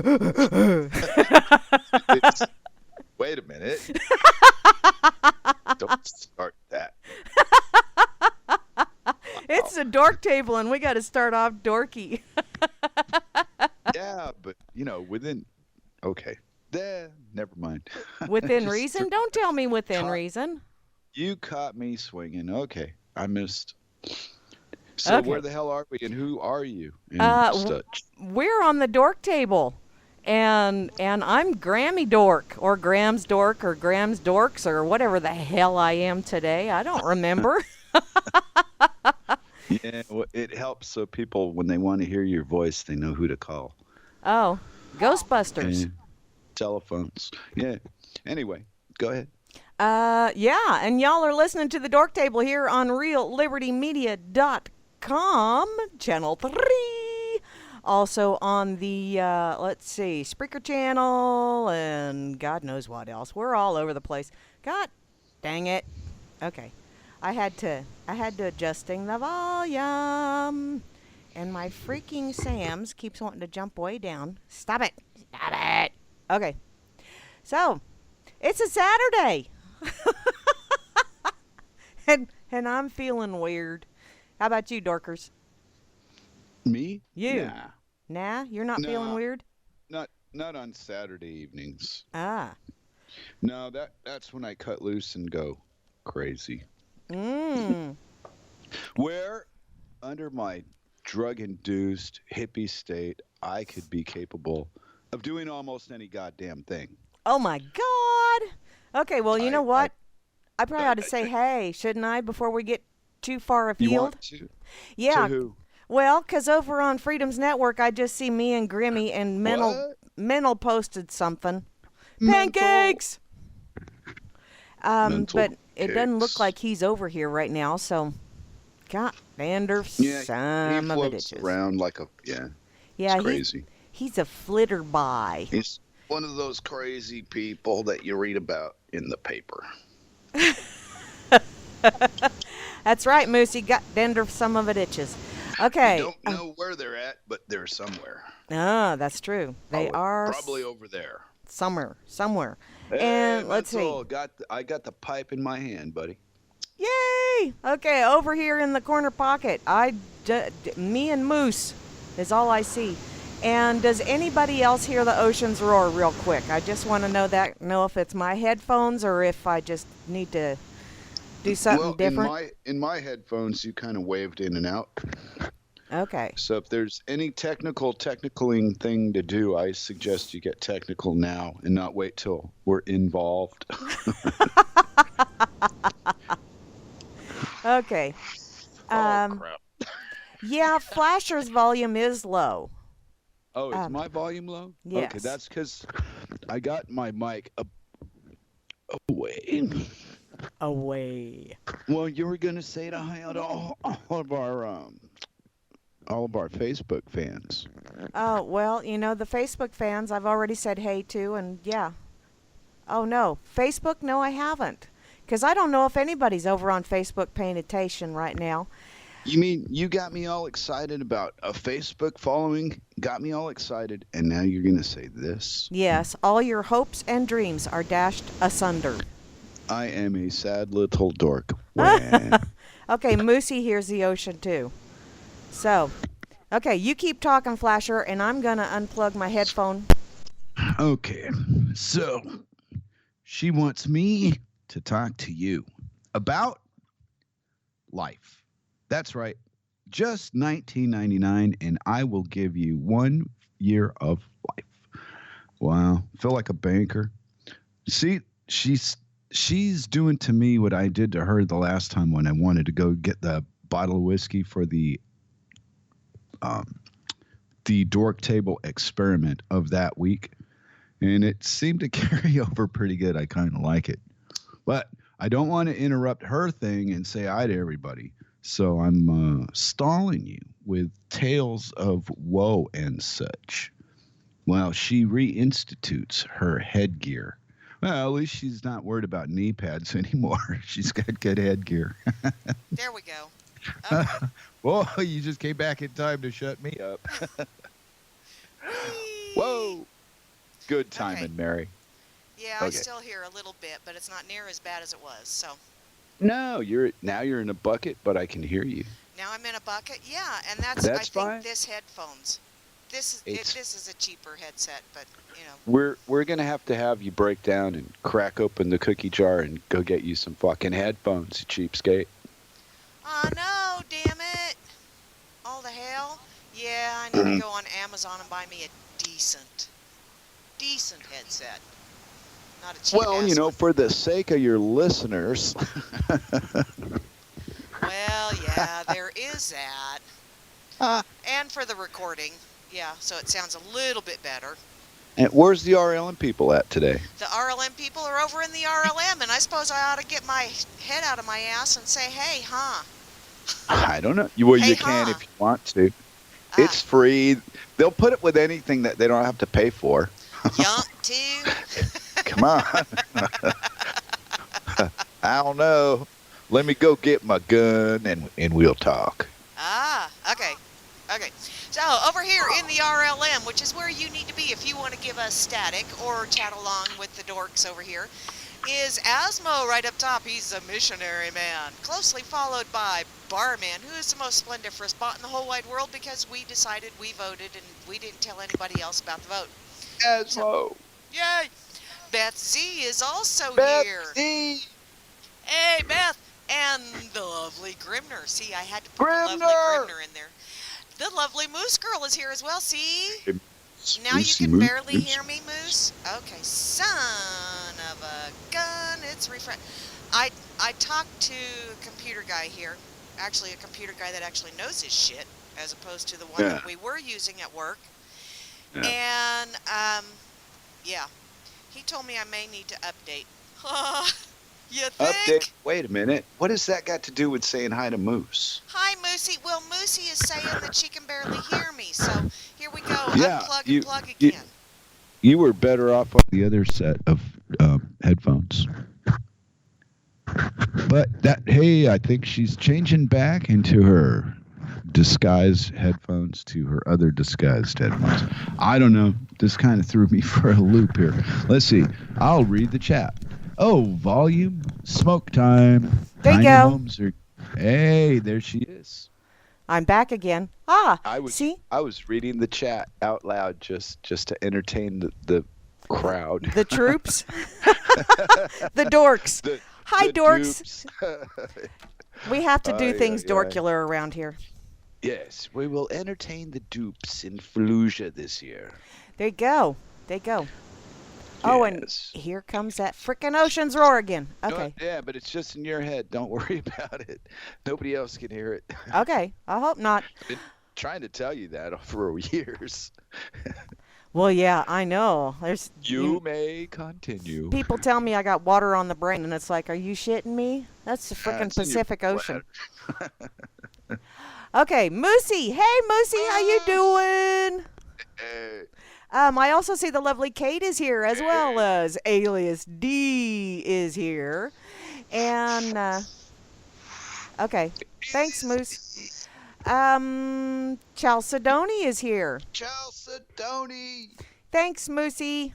Wait a minute. Don't start that. It's a dork table, and we got to start off dorky. Yeah, but within. Okay. Never mind. Within Just reason? Don't tell me within caught, reason. you caught me swinging. Okay, I missed. So Okay. where the hell are we, and who are you? And Uh, such. we're on the dork table, and I'm Grammy Dork, or GramZDork, or GramZDorks, or whatever the hell I am today. I don't remember. Yeah, well, it helps so people, when they want to hear your voice, they know who to call. Oh, Ghostbusters. And telephones. Yeah. Anyway, go ahead. Yeah, and y'all are listening to the Dork Table here on RealLibertyMedia.com, Channel 3. Also on the, let's see, Spreaker channel, and God knows what else. We're all over the place. God dang it. Okay. I had to adjusting the volume. And my freaking Sam's keeps wanting to jump way down. Stop it. Stop it. Okay. So, it's a Saturday. and I'm feeling weird. How about you, dorkers? Me? You? Nah, you're not feeling Nah, weird? not on Saturday evenings. Ah. No, that's when I cut loose and go crazy. Mmm. Where, under my drug-induced hippie state, I could be capable of doing almost any goddamn thing. Oh my God. Okay, well, you know I, what? I probably ought to I, say hey, shouldn't I, before we get too far you afield? want to? Yeah. To who? Well, 'cause over on Freedom's Network, I just see me and Grimmy and What? Mental posted something. Mental. Pancakes! Mental But it doesn't look cakes. like he's over here right now, so God dander Yeah, he some of it floats itches. around like a, yeah, Yeah, it's crazy. he's a flitter by. He's one of those crazy people that you read about in the paper. That's right, Moosey. Got dander some of it itches. You Okay. don't know where they're at, but they're somewhere. Ah, that's true. They are Probably over there. somewhere. Hey, And let's see. Mental, I got the pipe in my hand, buddy. Yay! Okay, over here in the corner pocket, me and Moose is all I see. And does anybody else hear the oceans roar real quick? I just want to know if it's my headphones or if I just need to do something Well, different. in my headphones, you kind of waved in and out. Okay. So if there's any technicaling thing to do, I suggest you get technical now and not wait till we're involved. Okay. Oh crap! Yeah, Flasher's volume is low. Oh, is Um, my volume low? yes. Okay, that's because I got my mic up away. Away. Well, you were gonna say to hi to all of our Facebook fans. Oh, well, the Facebook fans I've already said hey to, and yeah. Oh, no. Facebook? No, I haven't. Because I don't know if anybody's over on Facebook paying attention right now. You mean you got me all excited about a Facebook following? Got me all excited, and now you're gonna say this? Yes, all your hopes and dreams are dashed asunder. I am a sad little dork. Wah. Okay, Moosey hears the ocean too. So, okay, you keep talking, Flasher, and I'm going to unplug my headphone. Okay, so she wants me to talk to you about life. That's right, just $19.99, and I will give you 1 year of life. Wow, feel like a banker. See, she's doing to me what I did to her the last time when I wanted to go get the bottle of whiskey for the Dork Table experiment of that week, and it seemed to carry over pretty good. I kind of like it, but I don't want to interrupt her thing and say hi to everybody, so I'm stalling you with tales of woe and such while she reinstitutes her headgear. Well, at least she's not worried about knee pads anymore. She's got good headgear. There we go. Okay. Whoa, you just came back in time to shut me up. Whoa. Good Okay. timing, Mary. Yeah, I Okay. still hear a little bit, but it's not near as bad as it was. So No, you're in a bucket, but I can hear you. now I'm in a bucket. Yeah, and that's I That's think fine. this headphones. This is It's this is a cheaper headset, but you know. we're gonna have you break down and crack open the cookie jar and go get you some fucking headphones, you cheapskate. Oh no, damn it! All the hell. Yeah, I need to go on Amazon and buy me a decent headset. Not a cheap Well, ass one. for the sake of your listeners. Well, yeah, there is that. And for the recording, yeah, so it sounds a little bit better. And where's the RLM people at today? The RLM people are over in the RLM, and I suppose I ought to get my head out of my ass and say, hey, huh? I don't know. Well, Hey, you can huh? if you want to. It's free. They'll put it with anything that they don't have to pay for. Yump, too. Come on. I don't know. Let me go get my gun and we'll talk. Okay. Okay. So, over here in the RLM, which is where you need to be if you want to give us static or chat along with the dorks over here, is Asmo right up top. He's a missionary man, closely followed by Barman, who is the most splendiferous bot in the whole wide world because we decided we voted and we didn't tell anybody else about the vote. Asmo. Yay! Beth Z is also Beth here. Z. Hey, Beth! And the lovely Grimner. See, I had to put the lovely Grimner. Grimner in there. The lovely Moose Girl is here as well, see? Hey, Now you Moosey can Moose. barely hear me, Moose? Okay, son of a gun, it's refresh. I talked to a computer guy here, actually a computer guy that actually knows his shit, as opposed to the one that we were using at work. Yeah. And, yeah, he told me I may need to update. You think? Update. Wait a minute. What has that got to do with saying hi to Moose? Hi, Moosey. Well, Moosey is saying that she can barely hear me, so here we go. Yeah, Unplug you- and plug again. You were better off on the other set of headphones. But hey, I think she's changing back into her disguised headphones to her other disguised headphones. I don't know. This kind of threw me for a loop here. Let's see. I'll read the chat. Oh, volume, smoke time. There you Tiny go. homes are... Hey, there she is. I'm back again. See? I was reading the chat out loud just to entertain the crowd. The troops? The dorks. Hi, dorks. We have to do things dorkular around here. Yes, we will entertain the dupes in Fallujah this year. There you go. There you go. Oh, and here comes that frickin' ocean's roar again. Okay. Yeah, but it's just in your head. Don't worry about it. Nobody else can hear it. Okay. I hope not. I've been trying to tell you that for years. Well, yeah, I know. You may continue. People tell me I got water on the brain, and it's like, are you shitting me? That's the frickin' Pacific Ocean. Okay, Moosey. Hey, Moosey, how you doing? I also see the lovely Kate is here, as well as Alias D is here. And, okay. Thanks, Moose. Chalcedony is here. Chalcedony. Thanks, Moosey.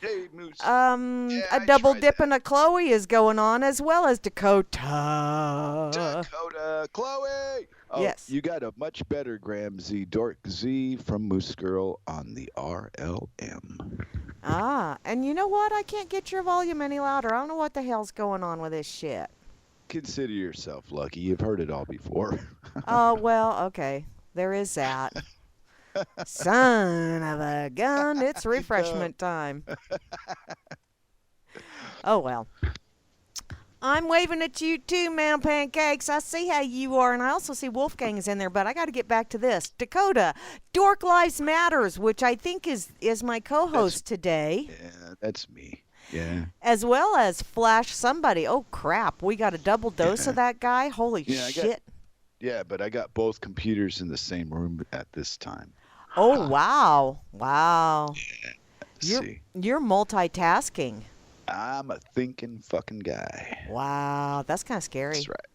Hey, Moose. A double dip and a Chloe is going on, as well as Dakota. Dakota. Chloe. Oh, Yes. You got a much better GramZDork Z from Moose Girl on the RLM. And you know what? I can't get your volume any louder. I don't know what the hell's going on with this shit. Consider yourself lucky. You've heard it all before. Oh, well, okay. There is that. Son of a gun, it's refreshment time. Oh, well. I'm waving at you too, Man Pancakes. I see how you are, and I also see Wolfgang is in there, but I got to get back to this. Dakota, Dork Lives Matters, which I think is my co-host today. Yeah, that's me. Yeah. As well as Flash Somebody. Oh, crap. We got a double dose of that guy? Holy shit. Yeah, but I got both computers in the same room at this time. Oh, wow. Wow. Yeah. You're multitasking. I'm a thinking fucking guy. Wow, that's kind of scary. That's right.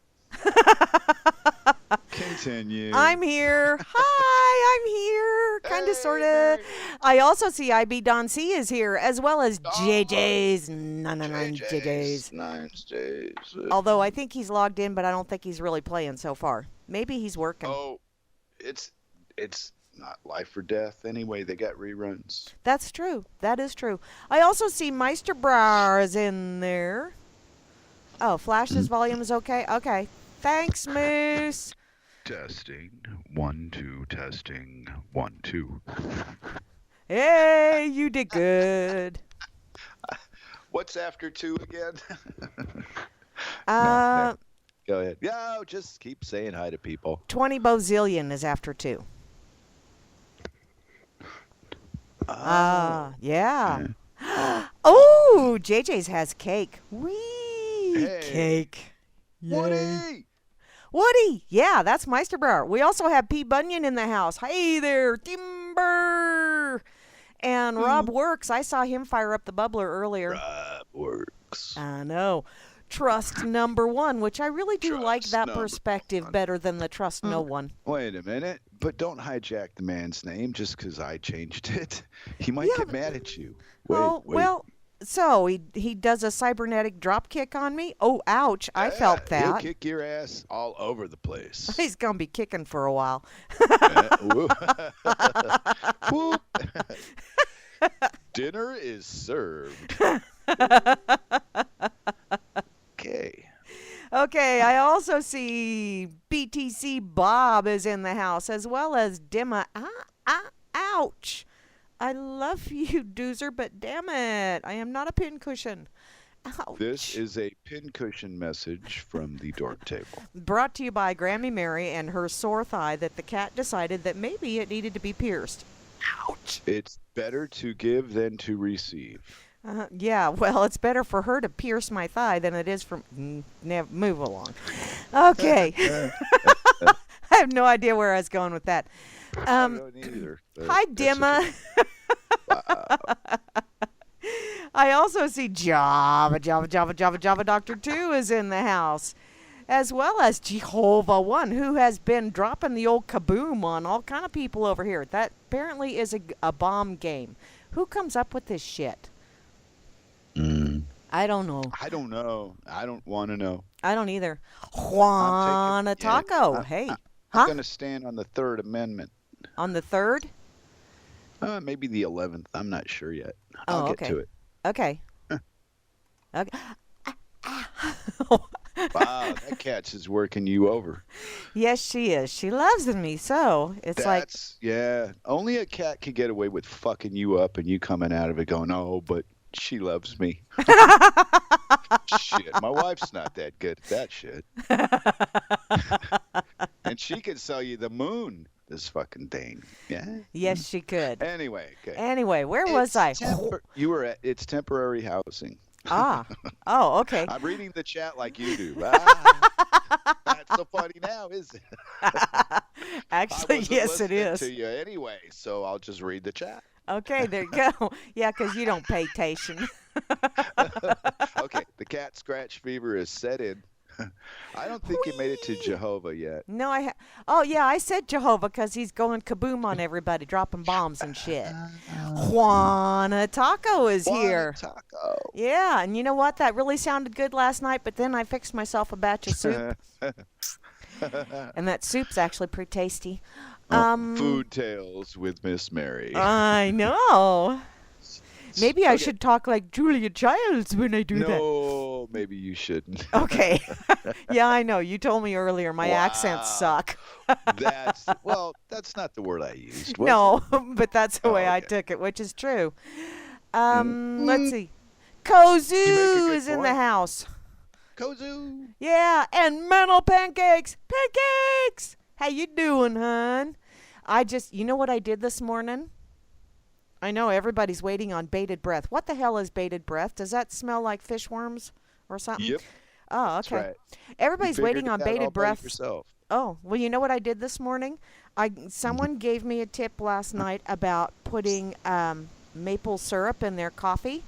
Continue. I'm here. Hi, I'm here. Kind of, Hey, sort of. Mary. I also see IB Don C is here, as well as Oh, JJ's. None JJ's. JJ's. Nice days. Although I think he's logged in, but I don't think he's really playing so far. Maybe he's working. Oh, it's not life or death anyway. They got reruns. That's true. That is true. I also see Meisterbrar is in there. Oh, Flash's volume is okay? Okay. Thanks, Moose. Testing. 1, 2, testing. 1, 2. Hey, you did good. What's after 2 again? Uh, Go ahead. No, just keep saying hi to people. 20 Bozillion is after 2. Yeah. Oh, JJ's has cake. Wee, Hey. cake. Yay. Woody! Woody. Yeah, that's Meisterbrar. We also have P. Bunyan in the house. Hey there, Timber. And Rob Works. I saw him fire up the bubbler earlier. Rob Works. I know. Trust number 1, which I really do like Trust that number perspective 1. better than the trust no one. Wait a minute, but don't hijack the man's name just because I changed it. He might get mad at you. Wait. Well, so he does a cybernetic drop kick on me. Oh, ouch. I felt that. He'll kick your ass all over the place. He's going to be kicking for a while. Whoop. Dinner is served. Okay. Okay, I also see BTC Bob is in the house, as well as Dimma. Ouch. I love you, Doozer, but damn it, I am not a pincushion. Ouch. This is a pincushion message from the Dork Table. Brought to you by Grammy Mary and her sore thigh that the cat decided that maybe it needed to be pierced. Ouch. It's better to give than to receive. Yeah, well, it's better for her to pierce my thigh than it is for... Move along. Okay. I have no idea where I was going with that. I don't either. Hi, Dimma. I also see Java Doctor 2 is in the house, as well as Jehovah 1, who has been dropping the old kaboom on all kind of people over here. That apparently is a bomb game. Who comes up with this shit? I don't know. I don't know. I don't want to know. I don't either. Juana Taco. Hey. I'm going to stand on the Third Amendment. On the 3rd? Maybe the 11th. I'm not sure yet. Oh, I'll okay. get to it. Okay. Okay. Wow, that cat's is working you over. Yes, she is. She loves me so. Yeah. Only a cat can get away with fucking you up and you coming out of it going, oh, but she loves me. Shit, my wife's not that good at that shit. And she could sell you the moon, this fucking thing. Yeah. Yes, she could. Anyway, okay. Anyway, where was I? You were at it's temporary housing. Oh, okay. I'm reading the chat like you do. That's so funny now, is it? Actually, yes, it is. To you anyway, so I'll just read the chat. Okay, there you go. Yeah, because you don't pay attention. Okay, the cat scratch fever is set in. I don't think he made it to Jehovah yet. No, I said Jehovah because he's going kaboom on everybody, dropping bombs and shit. Juana Taco is here. Taco. Yeah, and you know what? That really sounded good last night, but then I fixed myself a batch of soup. And that soup's actually pretty tasty. Food Tales with Miss Mary. I know. Maybe I should talk like Julia Childs when I do that. No, maybe you shouldn't. Okay. Yeah, I know. You told me earlier my accents suck. That's not the word I used. No, but that's the way I took it, which is true. Let's see. Kozu is in the house. Kozu. Yeah, and mental pancakes. Pancakes! How you doing, hon? You know what I did this morning? I know everybody's waiting on bated breath. What the hell is bated breath? Does that smell like fish worms or something? Yep. Oh, okay. That's right. Everybody's waiting on bated breath. Yourself. Oh, well, you know what I did this morning? Someone gave me a tip last night about putting maple syrup in their coffee.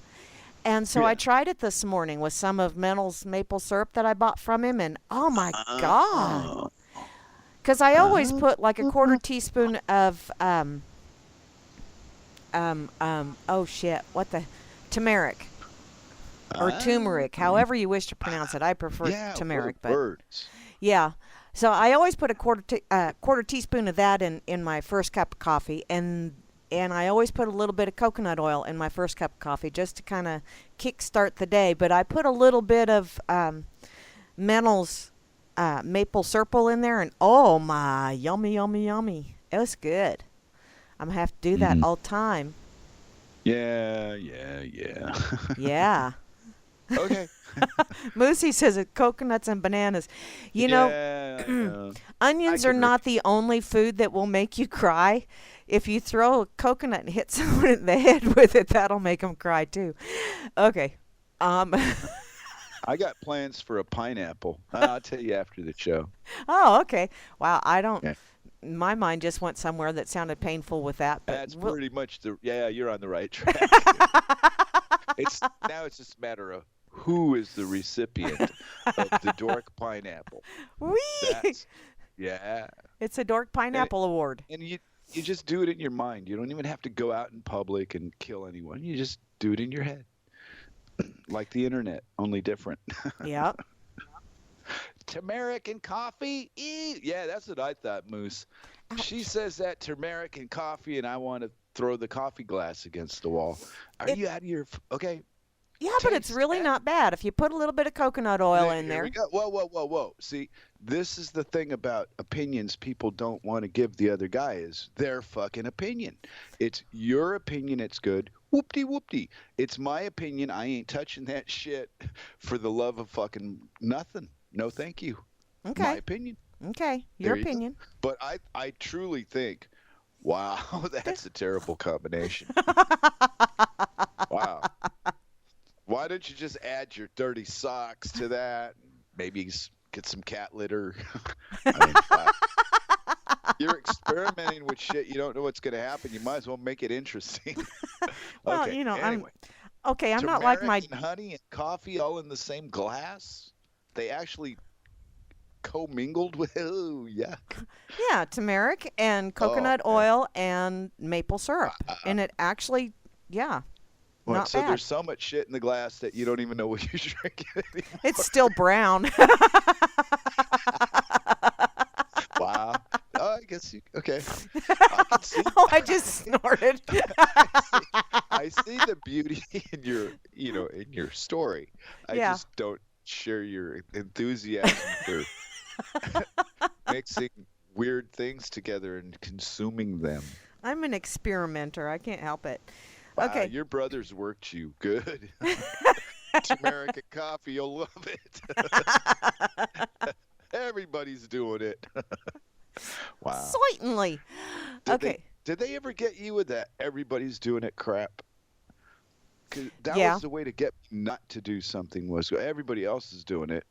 And so I tried it this morning with some of Mental's maple syrup that I bought from him, and oh my God. Because I always put like a quarter teaspoon of oh shit, what the turmeric or turmeric, however you wish to pronounce it. I prefer turmeric, but words. yeah. So I always put a quarter teaspoon of that in my first cup of coffee, and I always put a little bit of coconut oil in my first cup of coffee just to kind of kickstart the day. But I put a little bit of Mental's maple syrup in there, and oh my, yummy, yummy, yummy. It was good. I'm gonna have to do that all the time. Yeah. Yeah. Okay. Moosey says it, coconuts and bananas. You know, onions are not the only food that will make you cry. If you throw a coconut and hit someone in the head with it, that'll make them cry too. Okay. I got plans for a pineapple. I'll tell you after the show. Oh, okay. Wow, I don't. Yeah. My mind just went somewhere that sounded painful with that. But That's pretty much you're on the right track. It's just a matter of who is the recipient of the Dork Pineapple. Whee! Yeah. It's a Dork Pineapple Award. And you just do it in your mind. You don't even have to go out in public and kill anyone. You just do it in your head. Like the internet, only different. Yep. Turmeric and coffee? Yeah, that's what I thought, Moose. Ouch. She says that turmeric and coffee, and I want to throw the coffee glass against the wall. Are you out of your... Okay. Yeah, but it's really not bad. If you put a little bit of coconut oil in there. We go. Whoa. See, this is the thing about opinions people don't want to give the other guy is their fucking opinion. It's your opinion, it's good. Whoop-de-whoop-de. It's my opinion. I ain't touching that shit for the love of fucking nothing. No, thank you. Okay. My opinion. Okay, your opinion. But I truly think, wow, that's a terrible combination. Wow. Why don't you just add your dirty socks to that? Maybe get some cat litter. I mean, wow. You're experimenting with shit. You don't know what's going to happen. You might as well make it interesting. Well, okay, anyway. I'm turmeric not like my... and honey and coffee all in the same glass? They actually commingled with... Oh, yuck. Yeah, turmeric and coconut oil and maple syrup. And it actually, yeah. Well, not so bad. There's so much shit in the glass that you don't even know what you're drinking anymore. It's still brown. Wow. I guess okay. I can see. Oh, I just snorted. I see the beauty in your story. I just don't share your enthusiasm for mixing weird things together and consuming them. I'm an experimenter. I can't help it. Wow, Okay. your brothers worked you good. Turmeric and coffee, you'll love it. Everybody's doing it. Wow. Certainly. Did they ever get you with that everybody's doing it crap? 'Cause that was the way to get me not to do something was everybody else is doing it.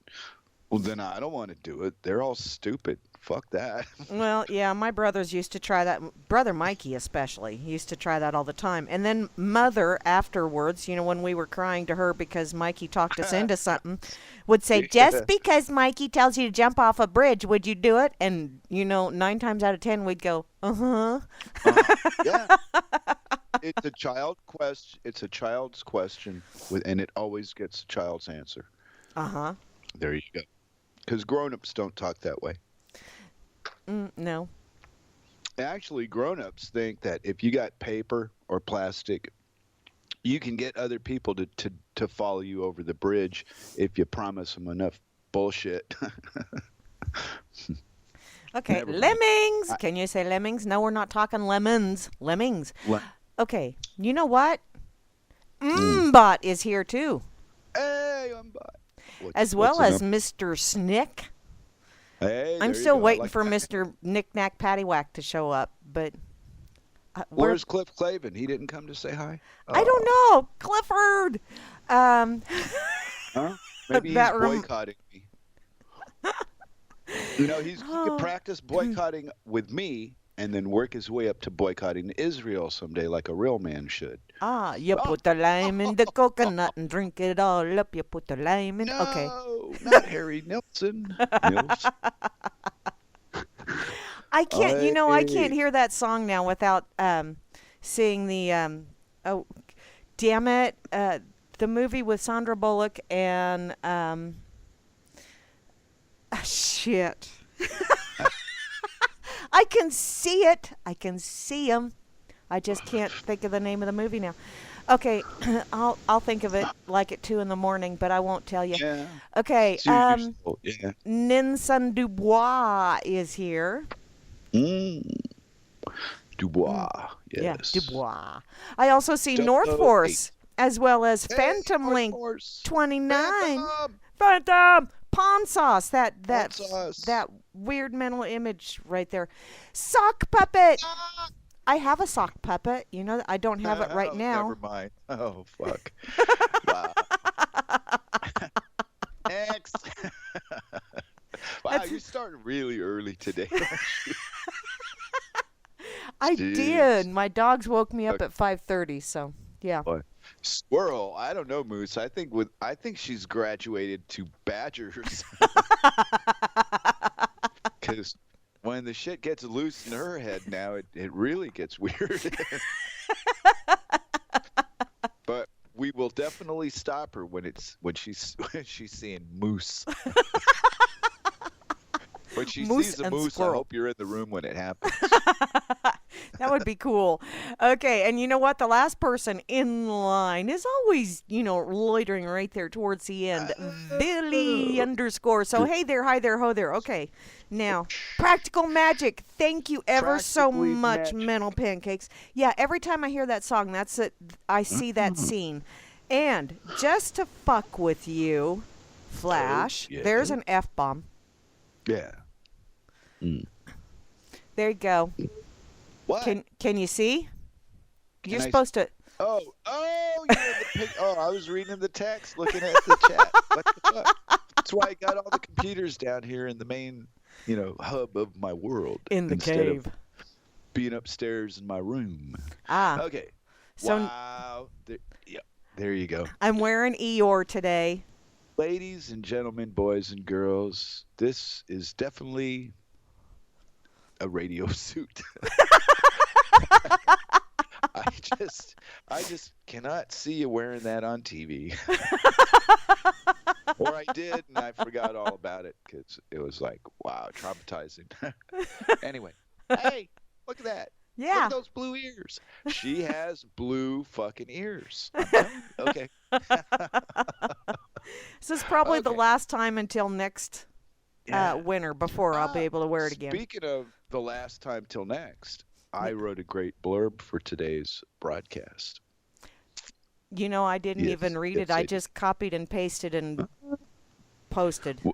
Well, then I don't want to do it. They're all stupid. Fuck that. Well, yeah, my brothers used to try that. Brother Mikey especially used to try that all the time. And then Mother afterwards, when we were crying to her because Mikey talked us into something, would say, just because Mikey tells you to jump off a bridge, would you do it? And, 9 times out of 10, we'd go, uh-huh. Yeah. It's a child question. It's a child's question, and it always gets a child's answer. Uh-huh. There you go. Because grown-ups don't talk that way. No. Actually, grown-ups think that if you got paper or plastic, you can get other people to follow you over the bridge if you promise them enough bullshit. Okay, lemmings. Can you say lemmings? No, we're not talking lemons. Lemmings. Okay, you know what? Mbot is here too. Hey, Mbot. As well as Mr. Snick. Hey, I'm still waiting for Mr. Knick-Knack Paddywhack to show up, but... Where's Cliff Clavin? He didn't come to say hi? I don't know. Clifford! Huh? Maybe he's boycotting me. He could practice boycotting with me and then work his way up to boycotting Israel someday like a real man should. You put the lime in the coconut and drink it all up. You put the lime in... No, okay. not Harry Nilsson. I can't. You know, I can't I hear that song now without seeing the. Oh, damn it! The movie with Sandra Bullock and shit. I can see it. I can see him. I just can't think of the name of the movie now. Okay, I'll think of it like at 2 in the morning, but I won't tell you. yeah. Okay, Seriously. Yeah. Ninsun Dubois is here. Mm. Dubois. Yeah, Yes. Dubois. I also see North 008. Force as well as Hey, Phantom North Link Force. 29. Phantom. Phantom Pawn Sauce. That Pawn Sauce. that weird mental image right there. Sock puppet. Ah! I have a sock puppet. You know, I don't have it right Oh, now. never mind. Oh, fuck. Wow. Next. Wow, That's- you're starting really early today. aren't you? I Jeez. did. My dogs woke me up at 5:30, so yeah. Boy. Squirrel. I don't know, Moose. I think she's graduated to badgers. Because when the shit gets loose in her head now, it really gets weird. But we will definitely stop her when she's seeing moose. When she Moose sees a and moose, squirrel. I hope you're in the room when it happens. That would be cool. Okay, and you know what? The last person in line is always, loitering right there towards the end. Billy _ So hey there, hi there, ho there. Okay, now practical magic. Thank you ever so Practically much, magic. Mental Pancakes. Yeah, every time I hear that song, that's it. I see that scene. And just to fuck with you, Flash. yeah. There's an F-bomb. Yeah. There you go. What? Can you see? You're I- supposed to. Oh, you're in the pic. Oh, I was reading the text, looking at the chat. What the fuck? That's why I got all the computers down here in the main, hub of my world. In the instead cave. of being upstairs in my room. Ah, Okay. so Wow. There you go. I'm wearing Eeyore today. Ladies and gentlemen, boys and girls, this is definitely a radio suit. I just cannot see you wearing that on TV. Or I did, and I forgot all about it because it was like, wow, traumatizing. Anyway, hey, look at that. Look Yeah. at those blue ears. She has blue fucking ears. I'm telling you. Okay. This is probably the Okay. last time until next Yeah. winter before I'll be able to wear it again. Speaking of the last time till next, I wrote a great blurb for today's broadcast. I didn't Yes, even read yes, it. I I did. just copied and pasted and posted. You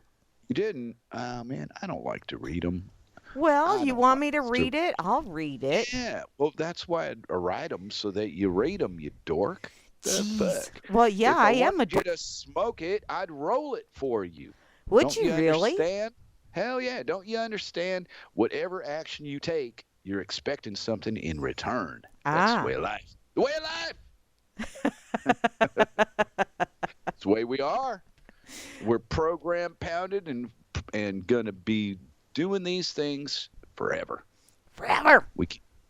didn't? Man, I don't like to read them. Well, I you don't want like me to to- read it? I'll read it. Yeah, well, that's why I write them so that you rate them, you dork. The Jeez. fuck? Well, yeah, If I am a. wanted you to smoke it, I'd roll it for you. Would Don't you really? understand? Hell yeah! Don't you understand? Whatever action you take, you're expecting something in return. That's Ah. the way of life. The way of life. It's the way we are. We're program pounded and gonna be doing these things forever. Forever.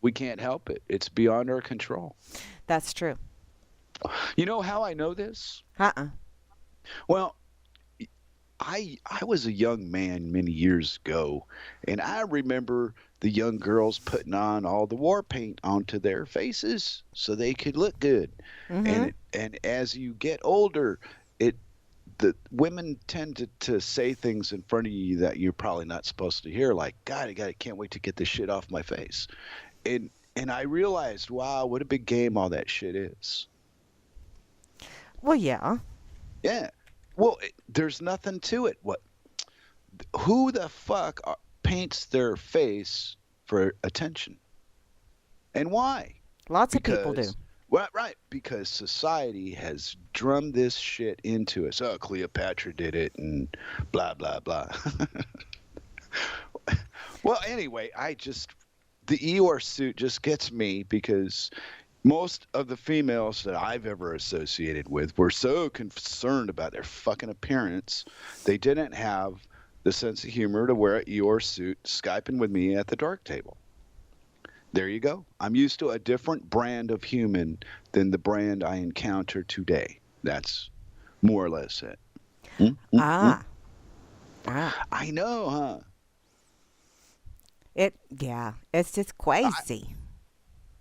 We can't help it. It's beyond our control. That's true. You know how I know this? Uh-uh. Well, I was a young man many years ago, and I remember the young girls putting on all the war paint onto their faces so they could look good. Mhm. And as you get older, the women tend to say things in front of you that you're probably not supposed to hear, like, God, I can't wait to get this shit off my face. And I realized, wow, what a big game all that shit is. Well, yeah. Yeah. Well, there's nothing to it. Who the fuck paints their face for attention? And why? Lots of people do. Well, right, because society has drummed this shit into us. Oh, Cleopatra did it and blah, blah, blah. Well, anyway, the Eeyore suit just gets me because most of the females that I've ever associated with were so concerned about their fucking appearance, they didn't have the sense of humor to wear your suit, Skyping with me at the Dork Table. There you go. I'm used to a different brand of human than the brand I encounter today. That's more or less it. Mm, mm, mm. Ah. Ah. I know, huh? Yeah, it's just I, crazy.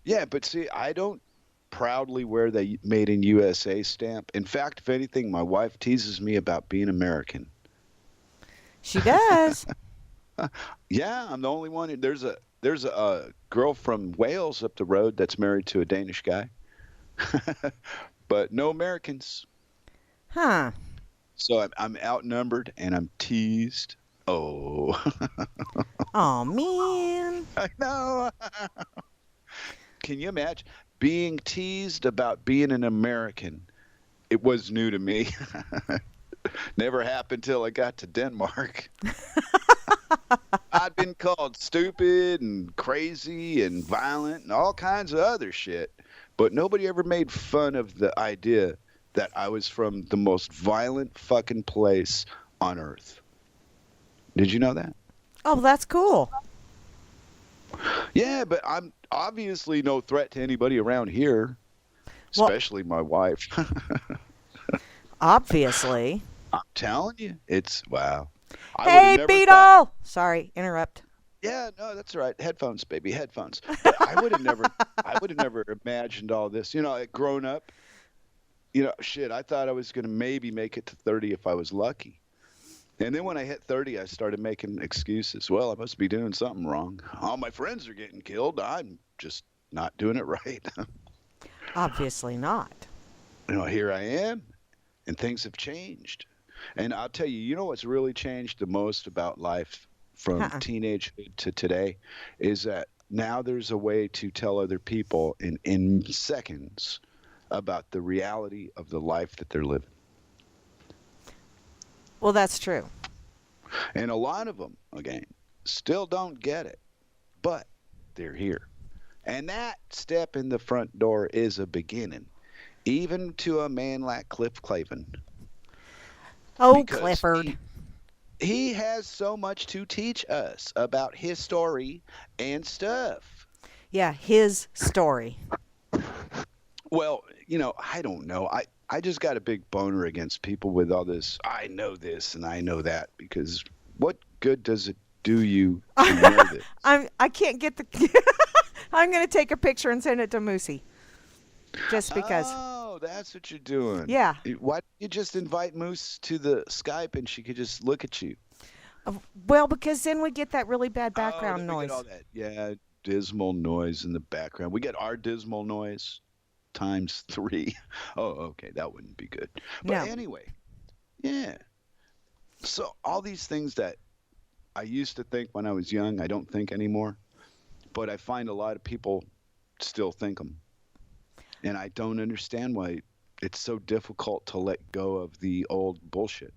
yeah, but see, I don't proudly wear the Made in USA stamp. In fact, if anything, my wife teases me about being American. She does. Yeah, I'm the only one. There's a girl from Wales up the road that's married to a Danish guy, but no Americans. Huh. So I'm outnumbered and I'm teased. Oh, Oh, man. I know. Can you imagine being teased about being an American? It was new to me. Never happened till I got to Denmark. I'd been called stupid and crazy and violent and all kinds of other shit, but nobody ever made fun of the idea that I was from the most violent fucking place on earth. Did you know that? Oh, that's cool. Yeah, but I'm obviously no threat to anybody around here, Well, especially my wife. obviously. I'm telling you, it's wow. I would have Hey, never thought. Beetle! Sorry, interrupt. Yeah, no, that's all right. Headphones, baby, headphones. But I would have never imagined all this. Like grown up, shit, I thought I was going to maybe make it to 30 if I was lucky. And then when I hit 30, I started making excuses. Well, I must be doing something wrong. All my friends are getting killed. I'm just not doing it right. Obviously not. Here I am, and things have changed. And I'll tell you, what's really changed the most about life from Uh-uh. teenagehood to today is that now there's a way to tell other people in seconds about the reality of the life that they're living. Well, that's true. And a lot of them, again, still don't get it, but they're here. And that step in the front door is a beginning, even to a man like Cliff Clavin, Oh, because Clifford. he has so much to teach us about his story and stuff. Yeah, his story. Well, I don't know. I just got a big boner against people with all this and I know that, because what good does it do you to know this? I can't get the. I'm gonna take a picture and send it to Moosey. Just because. Oh, that's what you're doing. Yeah. Why don't you just invite Moose to the Skype and she could just look at you? Well, because then we get that really bad Oh, background then we get noise. all that, yeah, dismal noise in the background. We get our dismal noise times 3. Oh, okay, that wouldn't be good. But No. anyway, yeah. So all these things that I used to think when I was young, I don't think anymore. But I find a lot of people still think them. And I don't understand why it's so difficult to let go of the old bullshit.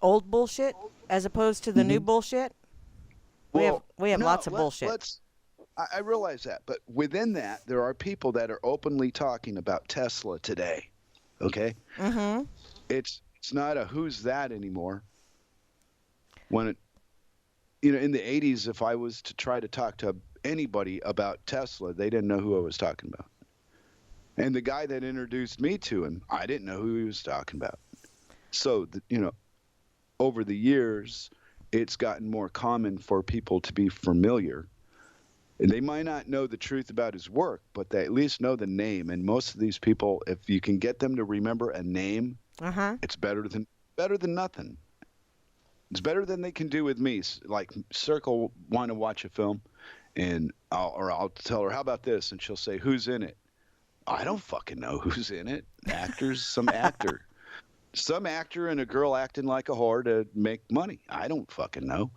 Old bullshit as opposed to the new Hmm. bullshit. Well, We have no, lots of bullshit. let's. I realize that, but within that, there are people that are openly talking about Tesla today. Okay, Mm-hmm. it's not a who's that anymore. When in the 80s, if I was to try to talk to anybody about Tesla, they didn't know who I was talking about. And the guy that introduced me to him, I didn't know who he was talking about. So, over the years, it's gotten more common for people to be familiar. And they might not know the truth about his work, but they at least know the name. And most of these people, if you can get them to remember a name, Uh-huh. it's better than nothing. It's better than they can do with me. Like Circle want to watch a film, and I'll tell her, "How about this?" And she'll say, "Who's in it?" I don't fucking know who's in it. Actors, some actor and a girl acting like a whore to make money. I don't fucking know.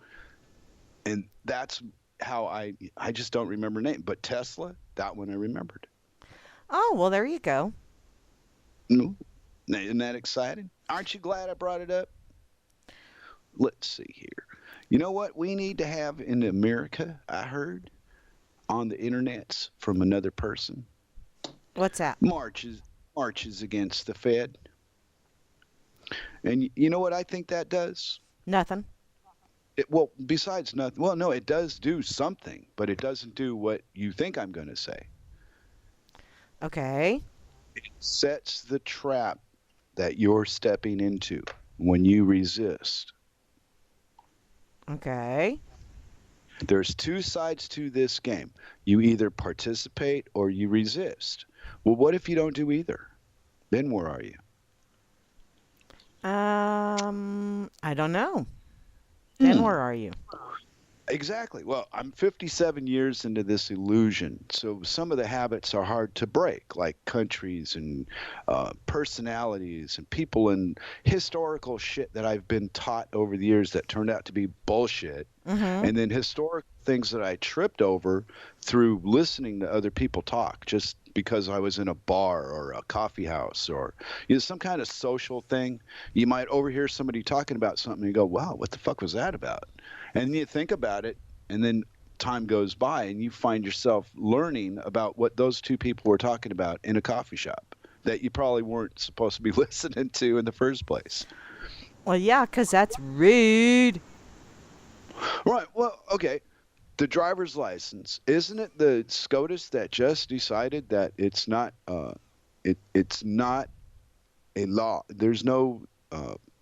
And that's how I just don't remember name. But Tesla, that one I remembered. Oh, well, there you go. No, isn't that exciting? Aren't you glad I brought it up? Let's see here. You know what we need to have in America? I heard on the internets from another person. What's that? Marches against the Fed. And you know what I think that does? Nothing. Well, besides nothing. Well, no, it does do something, but it doesn't do what you think I'm going to say. Okay. It sets the trap that you're stepping into when you resist. Okay. There's two sides to this game. You either participate or you resist. Well, what if you don't do either? Then where are you? I don't know. Then Hmm. where are you? Exactly. Well, I'm 57 years into this illusion, so some of the habits are hard to break, like countries and personalities and people and historical shit that I've been taught over the years that turned out to be bullshit, Mm-hmm. and then historic things that I tripped over through listening to other people talk, just because I was in a bar or a coffee house or some kind of social thing. You might overhear somebody talking about something and you go, "Wow, what the fuck was that about?" And you think about it, and then time goes by, and you find yourself learning about what those two people were talking about in a coffee shop that you probably weren't supposed to be listening to in the first place. Well, yeah, 'cause that's rude. Right. Well, okay. The driver's license, isn't it the SCOTUS that just decided that it's not a law. There's no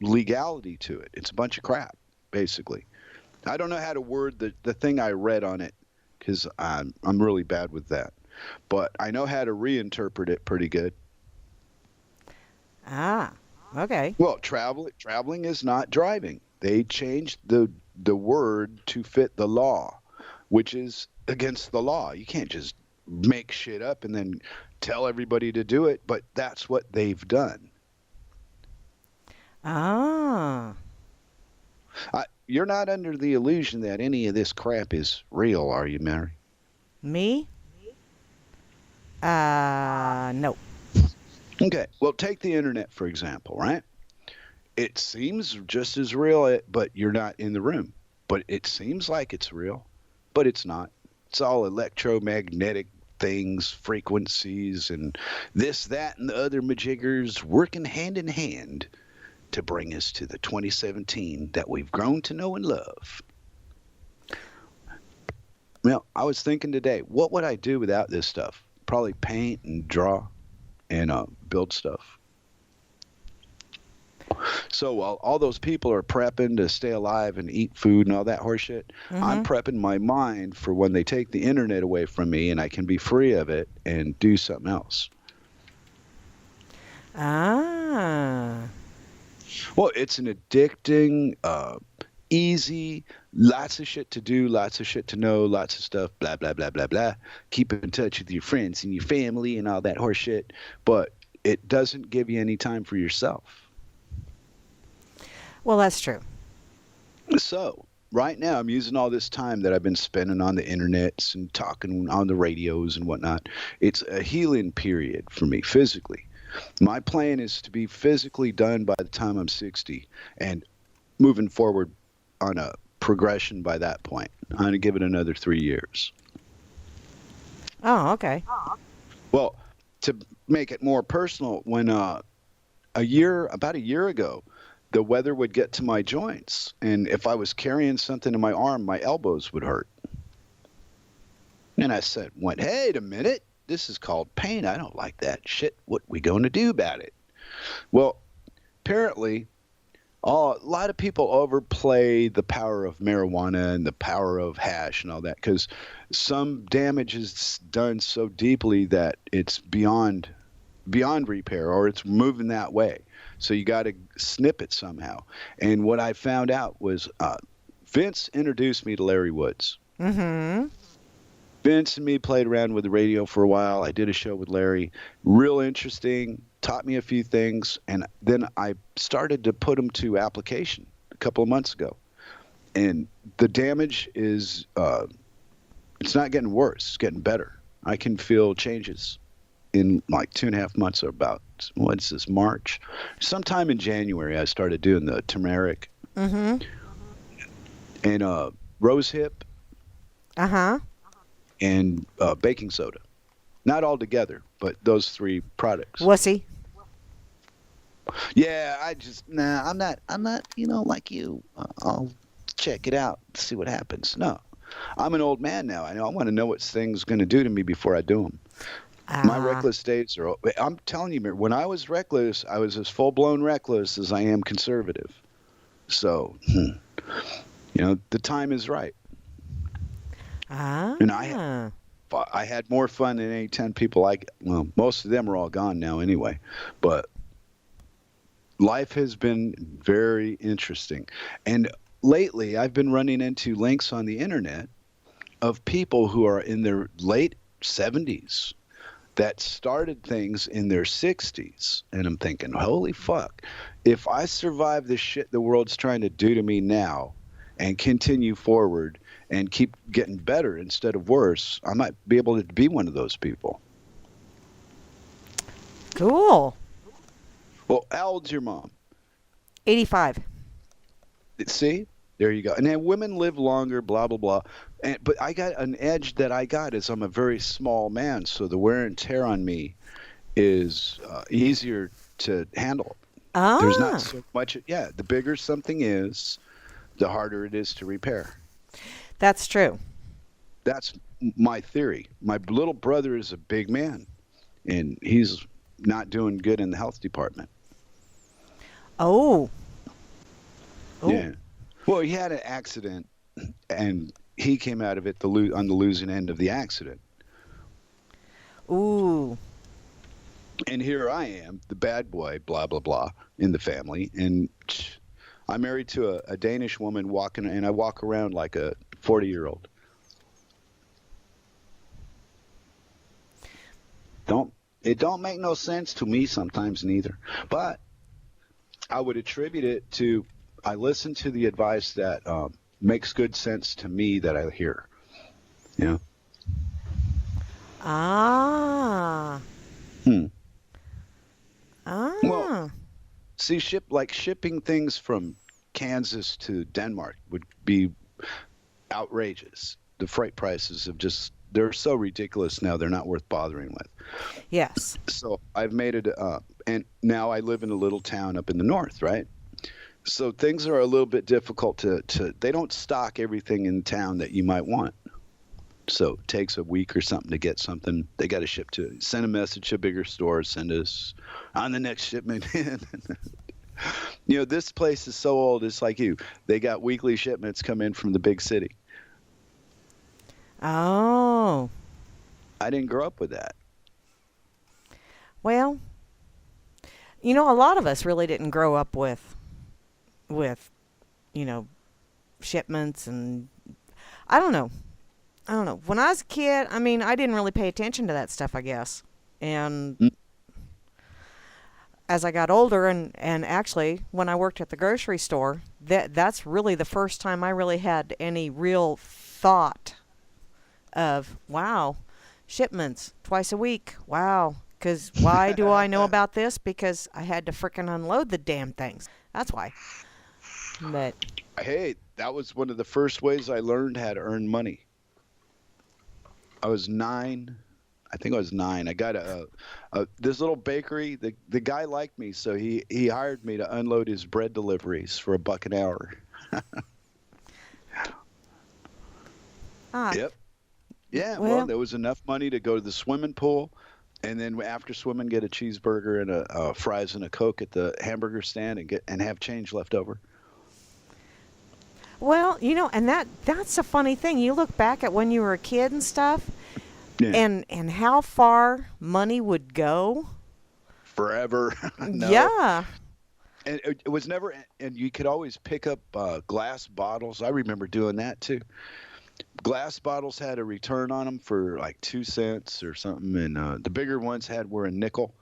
legality to it. It's a bunch of crap, basically. I don't know how to word the thing I read on it because I'm really bad with that. But I know how to reinterpret it pretty good. Ah. Okay. Well, traveling is not driving. They changed the word to fit the law, which is against the law. You can't just make shit up and then tell everybody to do it, but that's what they've done. Ah. You're not under the illusion that any of this crap is real, are you, Mary? Me? No. Okay. Well, take the internet for example, right? It seems just as real, but you're not in the room. But it seems like it's real, but it's not. It's all electromagnetic things, frequencies, and this, that, and the other majiggers working hand in hand to bring us to the 2017 that we've grown to know and love. Well, I was thinking today, what would I do without this stuff? Probably paint and draw and build stuff. So while all those people are prepping to stay alive and eat food and all that horseshit, I'm Mm-hmm. prepping my mind for when they take the internet away from me and I can be free of it and do something else. Ah. Well, it's an addicting, easy, lots of shit to do, lots of shit to know, lots of stuff, blah, blah, blah, blah, blah. Keep in touch with your friends and your family and all that horseshit, but it doesn't give you any time for yourself. Well, that's true. So, right now, I'm using all this time that I've been spending on the internets and talking on the radios and whatnot. It's a healing period for me physically. My plan is to be physically done by the time I'm 60 and moving forward on a progression by that point. I'm going to give it another 3 years. Oh, okay. Well, to make it more personal, when about a year ago, the weather would get to my joints, and if I was carrying something in my arm, my elbows would hurt. And I went, "Hey, a minute, this is called pain. I don't like that shit. What we going to do about it?" Well, apparently, a lot of people overplay the power of marijuana and the power of hash and all that because some damage is done so deeply that it's beyond repair or it's moving that way. So you got to snip it somehow. And what I found out was Vince introduced me to Larry Woods. Mm-hmm. Vince and me played around with the radio for a while. I did a show with Larry. Real interesting. Taught me a few things. And then I started to put them to application a couple of months ago. And the damage is, it's not getting worse. It's getting better. I can feel changes in like 2.5 months or about, what's this, March? Sometime in January, I started doing the turmeric Mm-hmm. and rose hip Uh-huh. and baking soda. Not all together, but those three products. Wussy. Yeah, I'm not, like you. I'll check it out, see what happens. No, I'm an old man now. I want to know what things going to do to me before I do them. My Ah, reckless days are. I'm telling you, when I was reckless, I was as full blown reckless as I am conservative. So, the time is right, and ah. I had more fun than any 10 people. Well, most of them are all gone now anyway, but life has been very interesting. And lately, I've been running into links on the internet of people who are in their late 70s that started things in their 60s. And I'm thinking, holy fuck, if I survive the shit the world's trying to do to me now and continue forward and keep getting better instead of worse, I might be able to be one of those people. Cool. Well, how old's your mom? 85. See? There you go. And then women live longer, blah, blah, blah. But I got an edge that I got is I'm a very small man, so the wear and tear on me is easier to handle. There's not Ah, so much. Yeah, the bigger something is, the harder it is to repair. that's true. That's my theory. My little brother is a big man, and he's not doing good in the health department. Oh. Oh. Yeah. Well, he had an accident, and he came out of it on the losing end of the accident. Ooh. And here I am, the bad boy, blah, blah, blah, in the family. And I'm married to a Danish woman and I walk around like a 40-year-old. It don't make no sense to me sometimes neither. But I would attribute it to, I listen to the advice that makes good sense to me that I hear. Yeah. Ah. Hmm. Well, Ah. see, shipping things from Kansas to Denmark would be outrageous. The freight prices they're so ridiculous now, they're not worth bothering with. Yes. So I've made it and now I live in a little town up in the north, right? So things are a little bit difficult to they don't stock everything in town that you might want. So it takes a week or something to get something. They got to send a message to a bigger store, send us on the next shipment. This place is so old, it's like you. They got weekly shipments come in from the big city. Oh. I didn't grow up with that. Well, a lot of us really didn't grow up with, you know, shipments and I don't know. I don't know. When I was a kid, I mean, I didn't really pay attention to that stuff, I guess. And Mm. as I got older and actually when I worked at the grocery store, that's really the first time I really had any real thought of, wow, shipments twice a week. Wow. Because why do I know about this? Because I had to frickin' unload the damn things. That's why. But Hey, that was one of the first ways I learned how to earn money. I was 9. I think I was 9. I got this little bakery. The guy liked me, so he hired me to unload his bread deliveries for $1 an hour. ah, Yep. Yeah. Well, well, there was enough money to go to the swimming pool, and then after swimming, get a cheeseburger and a fries and a Coke at the hamburger stand, and have change left over. well, and that's a funny thing. You look back at when you were a kid and stuff, Yeah. and how far money would go. Forever. No. Yeah. And it was never. And you could always pick up glass bottles. I remember doing that too. Glass bottles had a return on them for like 2 cents or something, and the bigger ones were a nickel.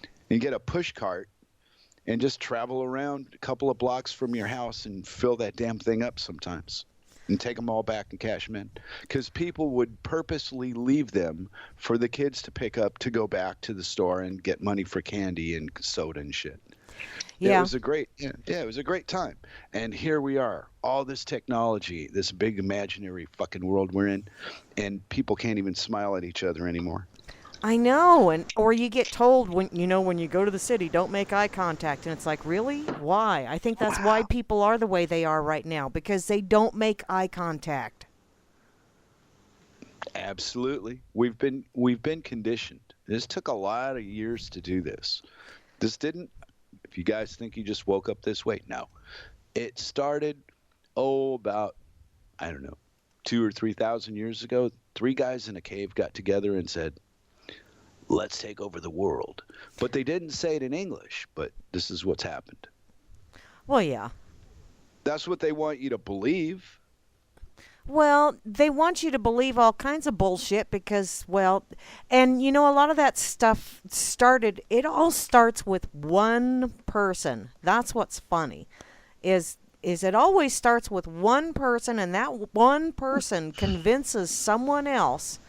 And you get a push cart and just travel around a couple of blocks from your house and fill that damn thing up sometimes, and take them all back and cash them in, because people would purposely leave them for the kids to pick up to go back to the store and get money for candy and soda and shit. It Yeah. was a great, it was a great time. And here we are, all this technology, this big imaginary fucking world we're in, and people can't even smile at each other anymore. I know, or you get told when you go to the city, don't make eye contact, and it's like, really? Why? I think that's why Wow. people are the way they are right now, because they don't make eye contact. Absolutely. We've been conditioned. This took a lot of years to do this. This didn't, if you guys think you just woke up this way, no. It started, about, I don't know, 2 or 3 thousand years ago. Three guys in a cave got together and said, let's take over the world. But they didn't say it in English, but this is what's happened. Well, yeah. That's what they want you to believe. Well, they want you to believe all kinds of bullshit because, well, and a lot of that stuff it all starts with one person. That's what's funny, is it always starts with one person, and that one person convinces someone else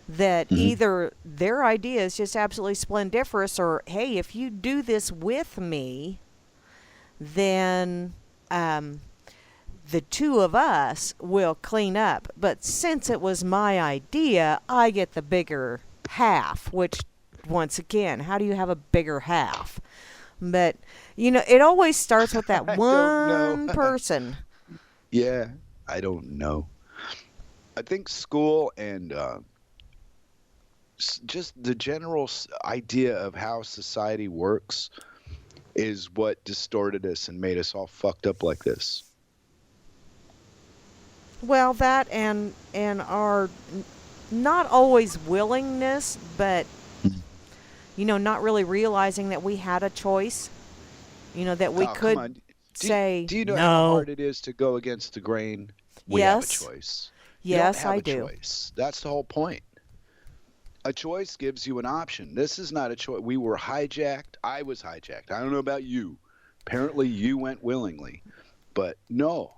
that either their idea is just absolutely splendiferous, or, hey, if you do this with me, then the two of us will clean up. But since it was my idea, I get the bigger half, which, once again, how do you have a bigger half? But, it always starts with that I don't one know. person. Yeah, I don't know. I think school and just the general idea of how society works is what distorted us and made us all fucked up like this. Well, that and our not always willingness, but, not really realizing that we had a choice, that we Oh, come could on. say, Do you know how no. hard it is to go against the grain? We have a Yes. choice. You don't Yes, have I a do. choice. That's the whole point. A choice gives you an option. This is not a choice. We were hijacked. I was hijacked. I don't know about you. Apparently, you went willingly. But no,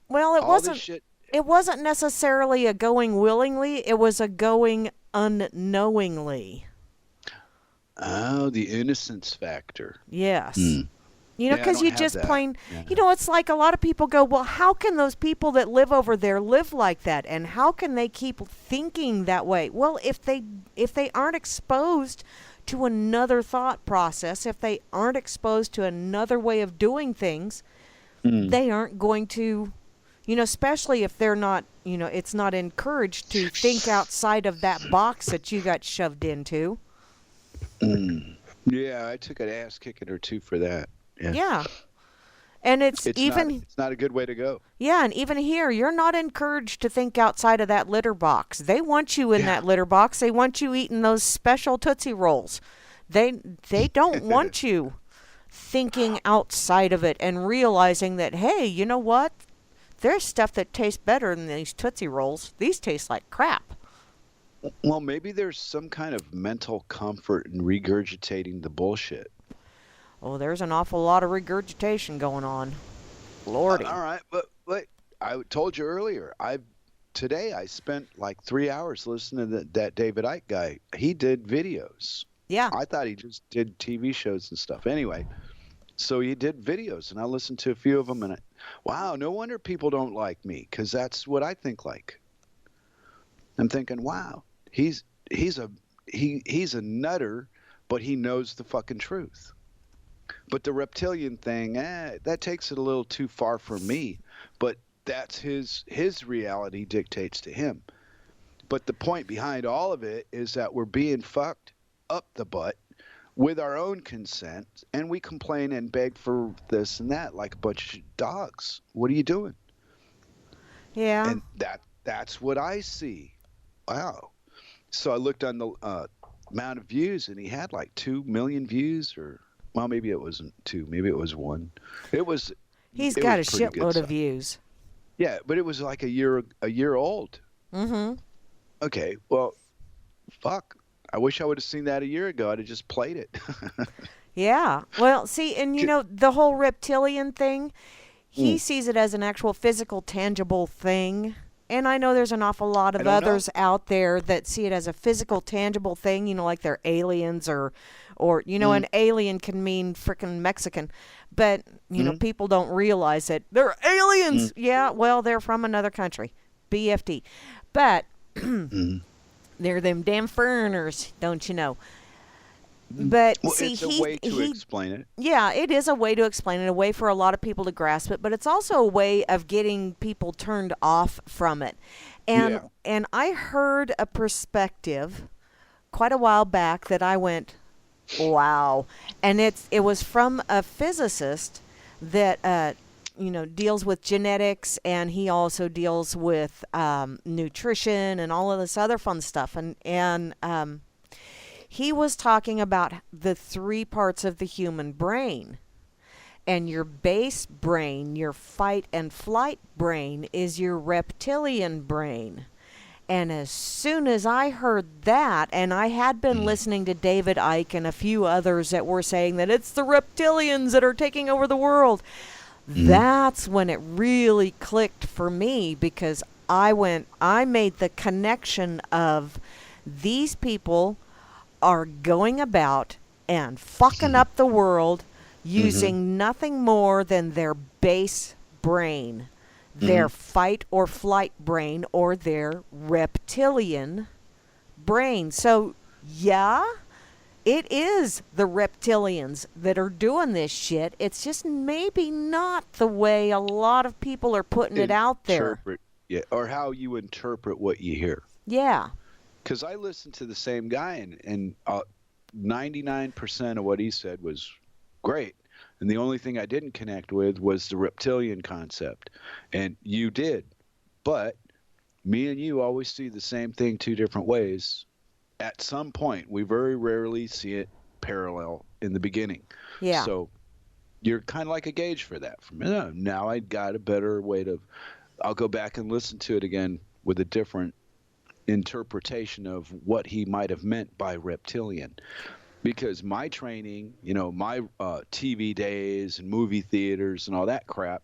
Well, all this shit. it wasn't necessarily a going willingly, it was a going unknowingly. Oh, the innocence factor. Yes. Hmm. Yeah, I Because don't you have just that. plain, Yeah. it's like a lot of people go, well, how can those people that live over there live like that? And how can they keep thinking that way? Well, if they aren't exposed to another thought process, if they aren't exposed to another way of doing things, Hmm. they aren't going to, especially if they're not, it's not encouraged to think outside of that box that you got shoved into. Hmm. Yeah, I took an ass kicking or two for that. Yeah. Yeah. And it's It's not. even, It's not a good way to go. yeah, and even here, you're not encouraged to think outside of that litter box. They want you in Yeah. that litter box. They want you eating those special Tootsie Rolls. They don't want you thinking outside of it and realizing that, hey, you know what? There's stuff that tastes better than these Tootsie Rolls. These taste like crap. Well, maybe there's some kind of mental comfort in regurgitating the bullshit. Oh, there's an awful lot of regurgitation going on. Lordy. All right, but I told you earlier. Today I spent like 3 hours listening to that David Icke guy. He did videos. Yeah. I thought he just did TV shows and stuff. Anyway, so he did videos, and I listened to a few of them, and wow, no wonder people don't like me, because that's what I think like. I'm thinking, wow, he's a nutter, but he knows the fucking truth. But the reptilian thing, that takes it a little too far for me. But that's his reality dictates to him. But the point behind all of it is that we're being fucked up the butt with our own consent, and we complain and beg for this and that like a bunch of dogs. What are you doing? Yeah. And that's what I see. Wow. So I looked on the amount of views, and he had like 2 million views, or well, maybe it wasn't 2, maybe it was 1. He's It got a was pretty good shitload of stuff. views. Yeah, but it was like a year old. Mm-hmm. Okay, well, fuck. I wish I would have seen that a year ago. I'd have just played it. Yeah. Well, see, and the whole reptilian thing, he Mm. sees it as an actual physical, tangible thing. And I know there's an awful lot I of don't know. others out there that see it as a physical, tangible thing, like they're aliens or an alien can mean frickin' Mexican. But, people don't realize that they're aliens. Yeah, well, they're from another country. BFD. But Mm. They're them damn foreigners, don't you know? But Well, see, it's a way to explain it. yeah, it is a way to explain it, a way for a lot of people to grasp it, but it's also a way of getting people turned off from it. Yeah. And I heard a perspective quite a while back that I went, wow. And it was from a physicist that deals with genetics, and he also deals with nutrition and all of this other fun stuff. And he was talking about the three parts of the human brain. And your base brain, your fight and flight brain, is your reptilian brain. And as soon as I heard that, and I had been listening to David Icke and a few others that were saying that it's the reptilians that are taking over the world, that's when it really clicked for me, because I made the connection of these people are going about and fucking up the world using nothing more than their base brain, their fight or flight brain, or their reptilian brain. So, yeah, it is the reptilians that are doing this shit. It's just maybe not the way a lot of people are putting it out there. Yeah, or how you interpret what you hear. Yeah. Because I listened to the same guy, and 99% of what he said was great. And the only thing I didn't connect with was the reptilian concept. And you did. But me and you always see the same thing two different ways. At some point, we very rarely see it parallel in the beginning. Yeah. So you're kind of like a gauge for that. Now I got a better way to. I'll go back and listen to it again with a different interpretation of what he might have meant by reptilian. Because my training, my TV days and movie theaters and all that crap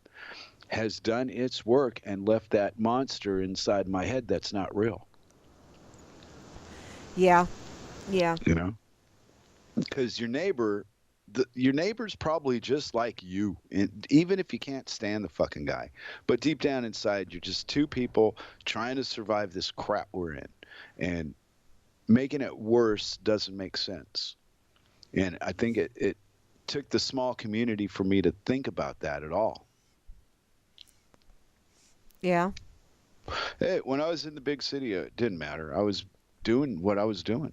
has done its work and left that monster inside my head that's not real. Yeah. Yeah. Because your neighbor's probably just like you, and even if you can't stand the fucking guy. But deep down inside, you're just two people trying to survive this crap we're in. And making it worse doesn't make sense. And I think it took the small community for me to think about that at all. Yeah. Hey, when I was in the big city, it didn't matter. I was doing what I was doing.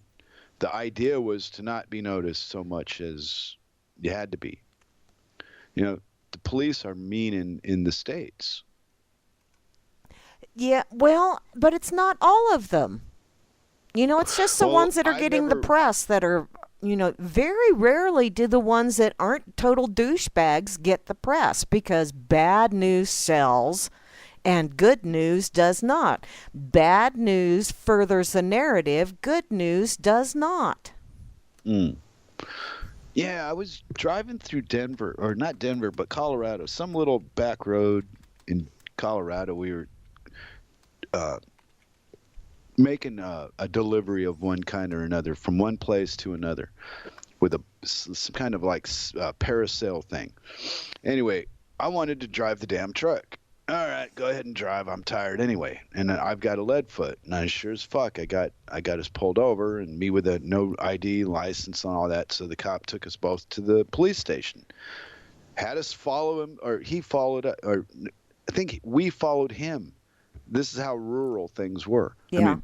The idea was to not be noticed so much as you had to be. The police are mean in the States. Yeah, well, but it's not all of them. It's just the ones that are getting the press that are, very rarely do the ones that aren't total douchebags get the press, because bad news sells and good news does not. Bad news furthers the narrative. Good news does not. Yeah, I was driving through Denver, or not Denver, but Colorado, some little back road in Colorado. We were making a delivery of one kind or another from one place to another with some kind of like parasail thing. Anyway, I wanted to drive the damn truck. All right, go ahead and drive. I'm tired anyway, and I've got a lead foot, and I sure as fuck I got us pulled over, and me with a no ID license and all that. So the cop took us both to the police station, had us follow him, or he followed us, or I think we followed him. This is how rural things were. Yeah.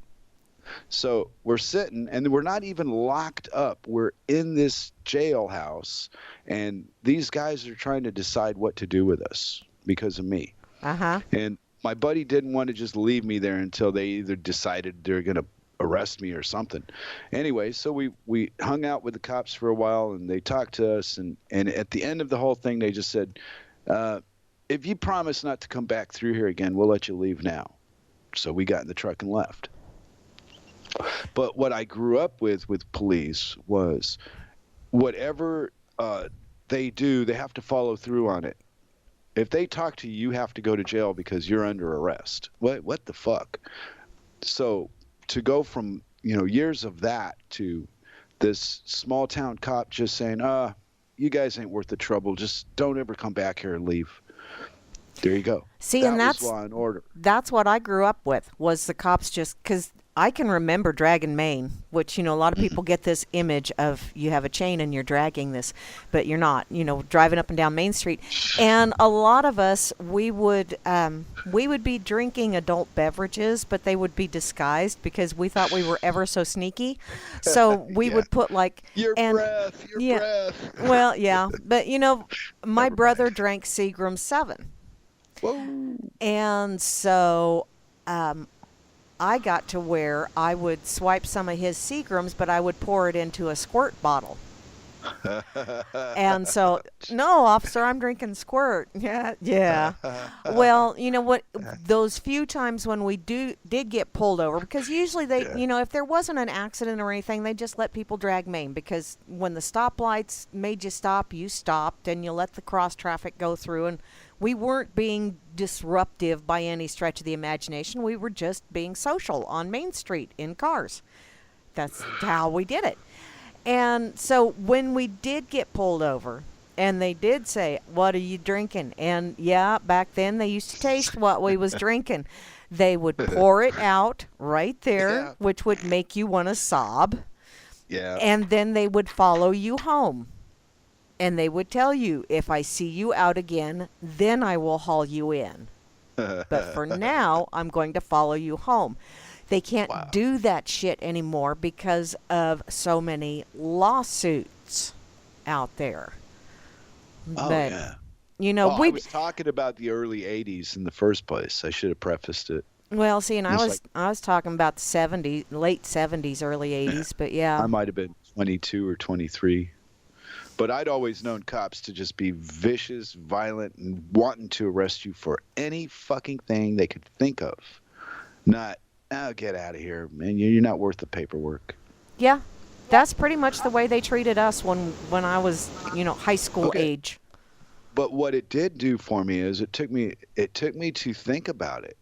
So we're sitting, and we're not even locked up. We're in this jailhouse, and these guys are trying to decide what to do with us because of me. Uh-huh. And my buddy didn't want to just leave me there until they either decided they're going to arrest me or something. Anyway, so we hung out with the cops for a while, and they talked to us. And at the end of the whole thing, they just said, if you promise not to come back through here again, we'll let you leave now. So we got in the truck and left. But what I grew up with police was whatever they do, they have to follow through on it. If they talk to you, you have to go to jail because you're under arrest. What the fuck? So to go from, years of that to this small town cop just saying, you guys ain't worth the trouble. Just don't ever come back here and leave. There you go. See, that and that's was law and order. That's what I grew up with, was the cops just, because I can remember dragging Maine, which, a lot of people get this image of you have a chain and you're dragging this, but you're not, driving up and down Main Street. And a lot of us, we would be drinking adult beverages, but they would be disguised because we thought we were ever so sneaky. So we Yeah. would put like, Your and breath, your yeah, breath. well, yeah, but my Never brother mind. drank Seagram 7. Whoa. And so I got to where I would swipe some of his Seagrams, but I would pour it into a squirt bottle. And so, no, officer, I'm drinking squirt. Yeah, yeah. Well, you know what? Those few times when we did get pulled over, because usually they, Yeah. if there wasn't an accident or anything, they just let people drag Maine. Because when the stoplights made you stop, you stopped, and you let the cross traffic go through. And we weren't being disruptive by any stretch of the imagination. We were just being social on Main Street in cars. That's how we did it. And so when we did get pulled over, and they did say, "What are you drinking?" And yeah, back then they used to taste what we was drinking. They would pour it out right there, Yeah. which would make you want to sob. Yeah. And then they would follow you home. And they would tell you, "If I see you out again, then I will haul you in. But for now, I'm going to follow you home." They can't Wow. do that shit anymore because of so many lawsuits out there. Oh, But, yeah. well, I was talking about the early 80s in the first place. I should have prefaced it. see, and I was talking about the 70s, late 70s, early 80s, but yeah. I might have been 22 or 23. But I'd always known cops to just be vicious, violent, and wanting to arrest you for any fucking thing they could think of. Not, oh, get out of here, man. You're not worth the paperwork. Yeah. That's pretty much the way they treated us when I was, high school Okay. age. But what it did do for me is it took me to think about it.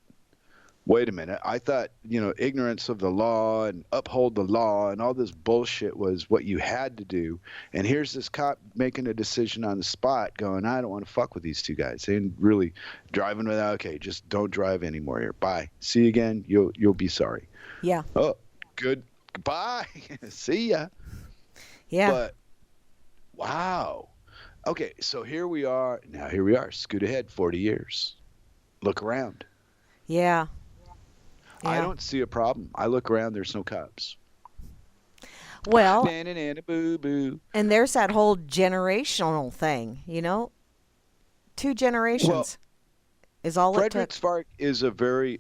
Wait a minute. I thought, ignorance of the law and uphold the law and all this bullshit was what you had to do. And here's this cop making a decision on the spot going, I don't want to fuck with these two guys. And really driving without, okay, just don't drive anymore here. Bye. See you again. You'll be sorry. Yeah. Oh, good. Bye. See ya. Yeah. But wow. Okay, so here we are. Now here we are. Scoot ahead 40 years. Look around. Yeah. I don't see a problem. I look around, there's no cops. Well, Boo boo. and there's that whole generational thing, 2 generations is all it took. Fredericksburg is a very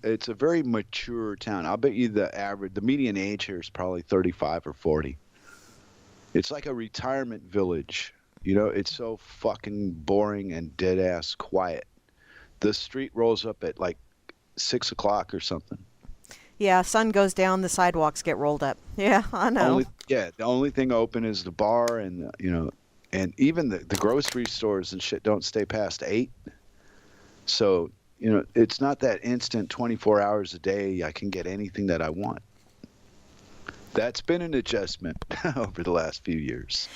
mature town. I'll bet you the median age here is probably 35 or 40. It's like a retirement village. It's so fucking boring and dead ass quiet. The street rolls up at like 6 o'clock or something. Yeah, sun goes down, the sidewalks get rolled up. Yeah, I know. The only thing open is the bar and and even the grocery stores and shit don't stay past 8. So, it's not that instant 24 hours a day I can get anything that I want. That's been an adjustment over the last few years.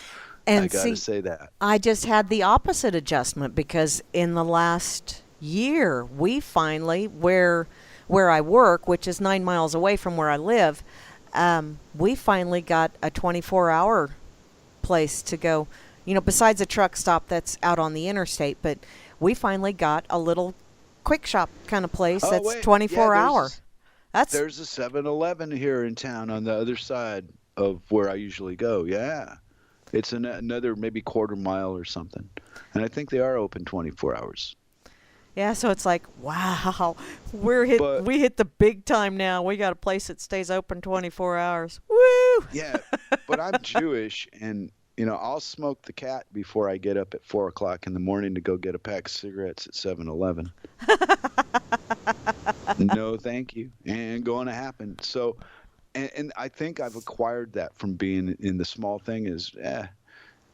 And I got to see, say that. I just had the opposite adjustment because in the last year, we finally, where I work, which is 9 miles away from where I live, we finally got a 24-hour place to go. Besides a truck stop that's out on the interstate, but we finally got a little quick shop kind of place that's wait. 24 Yeah, hour. There's a 7-Eleven here in town on the other side of where I usually go. Yeah. It's another maybe quarter mile or something. And I think they are open 24 hours. Yeah, so it's like, wow, we hit the big time now. We got a place that stays open 24 hours. Woo! Yeah, but I'm Jewish, and I'll smoke the cat before I get up at 4 o'clock in the morning to go get a pack of cigarettes at 7-Eleven. No, thank you, ain't going to happen. So, and I think I've acquired that from being in the small thing. Is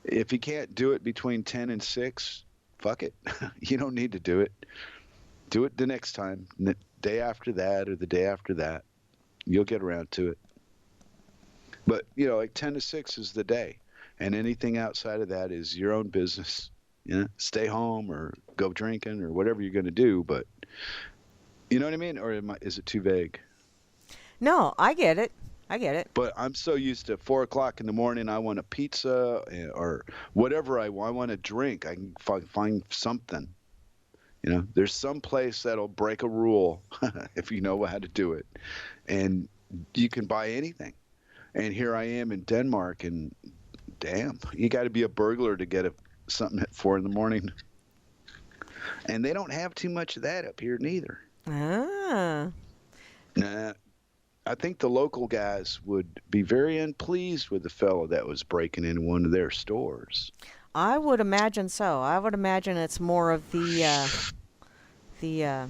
if you can't do it between 10 and 6. Fuck it. You don't need to do it. Do it the next time, the day after that or the day after that. You'll get around to it. But, like 10 to 6 is the day. And anything outside of that is your own business. Stay home or go drinking or whatever you're going to do. But you know what I mean? Or is it too vague? No, I get it. I get it. But I'm so used to 4 o'clock in the morning. I want a pizza or whatever I want. I want a drink. I can find something. There's some place that'll break a rule if you know how to do it, and you can buy anything. And here I am in Denmark, and damn, you got to be a burglar to get something at 4 in the morning. And they don't have too much of that up here neither. Ah. Nah, I think the local guys would be very unpleased with the fellow that was breaking into one of their stores. I would imagine so. I would imagine it's more of the uh, yeah,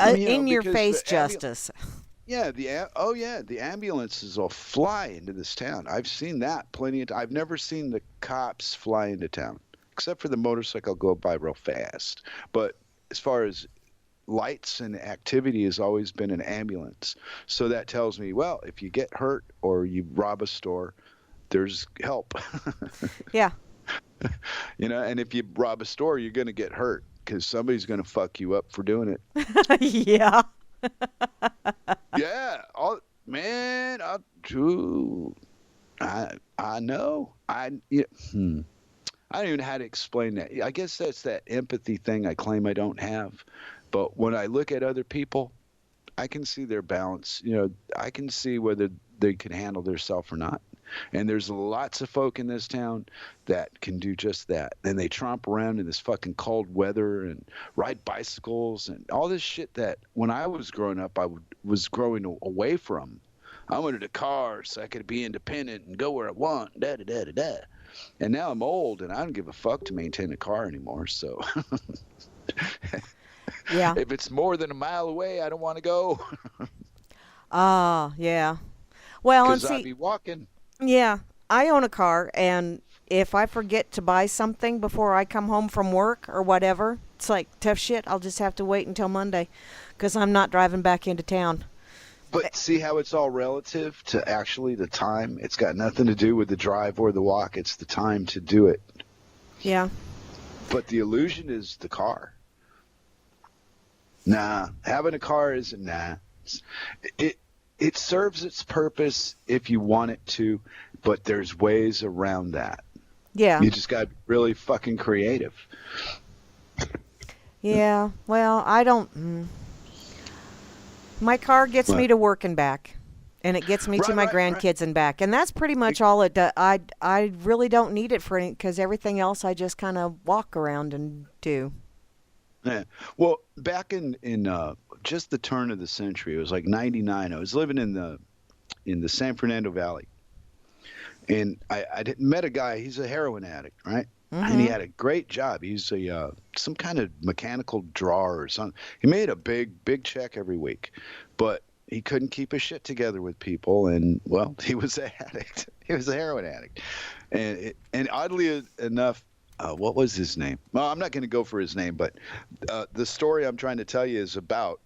in your Because face justice. yeah, the ambulances will fly into this town. I've seen that plenty of. I've never seen the cops fly into town, except for the motorcycle go by real fast. But as far as lights and activity has always been an ambulance. So that tells me, well, if you get hurt or you rob a store, there's help. Yeah. And if you rob a store, you're going to get hurt because somebody's going to fuck you up for doing it. Yeah. Yeah. Man, I know. I don't even know how to explain that. I guess that's that empathy thing I claim I don't have. But when I look at other people, I can see their balance. I can see whether they can handle themselves or not. And there's lots of folk in this town that can do just that. And they tromp around in this fucking cold weather and ride bicycles and all this shit that when I was growing up, was growing away from. I wanted a car so I could be independent and go where I want. Da da da da da. And now I'm old and I don't give a fuck to maintain a car anymore. So Yeah. if it's more than a mile away, I don't want to go. Yeah. Well, and Because I'd see, be walking. yeah, I own a car, and if I forget to buy something before I come home from work or whatever, it's like tough shit. I'll just have to wait until Monday because I'm not driving back into town. But see how it's all relative to actually the time? It's got nothing to do with the drive or the walk. It's the time to do it. Yeah. But the illusion is the car. Nah, having a car isn't nah. It serves its purpose if you want it to, but there's ways around that. Yeah. You just got to be really fucking creative. Yeah. Well, I don't. My car gets me to work and back, and it gets me to my grandkids and back, and that's pretty much all it does. I really don't need it for any because everything else I just kind of walk around and do. Yeah. Well, back in just the turn of the century, it was like '99. I was living in the San Fernando Valley, and I met a guy. He's a heroin addict, right? Mm-hmm. And he had a great job. He's some kind of mechanical drawer or something. He made a big check every week, but he couldn't keep his shit together with people. And well, he was an addict. He was a heroin addict, and oddly enough. What was his name? Well, I'm not going to go for his name, but the story I'm trying to tell you is about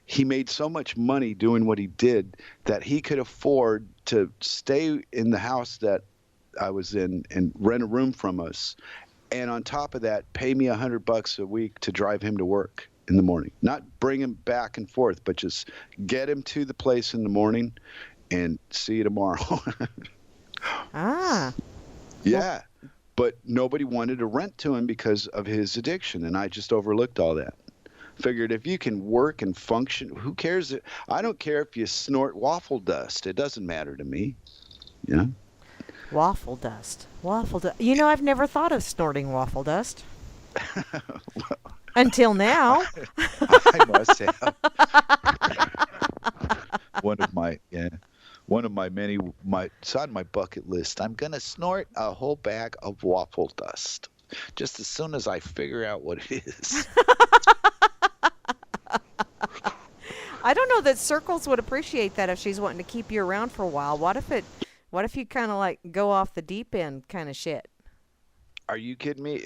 he made so much money doing what he did that he could afford to stay in the house that I was in and rent a room from us. And on top of that, pay me $100 a week to drive him to work in the morning. Not bring him back and forth, but just get him to the place in the morning and see you tomorrow. Ah. Yeah. But nobody wanted to rent to him because of his addiction, and I just overlooked all that. Figured if you can work and function, who cares? I don't care if you snort waffle dust. It doesn't matter to me. Yeah. Waffle dust. Waffle dust. I've never thought of snorting waffle dust. Until now. I must have. One of my many, it's on my bucket list. I'm going to snort a whole bag of waffle dust just as soon as I figure out what it is. I don't know that Circles would appreciate that if she's wanting to keep you around for a while. What if you kind of like go off the deep end kind of shit? Are you kidding me?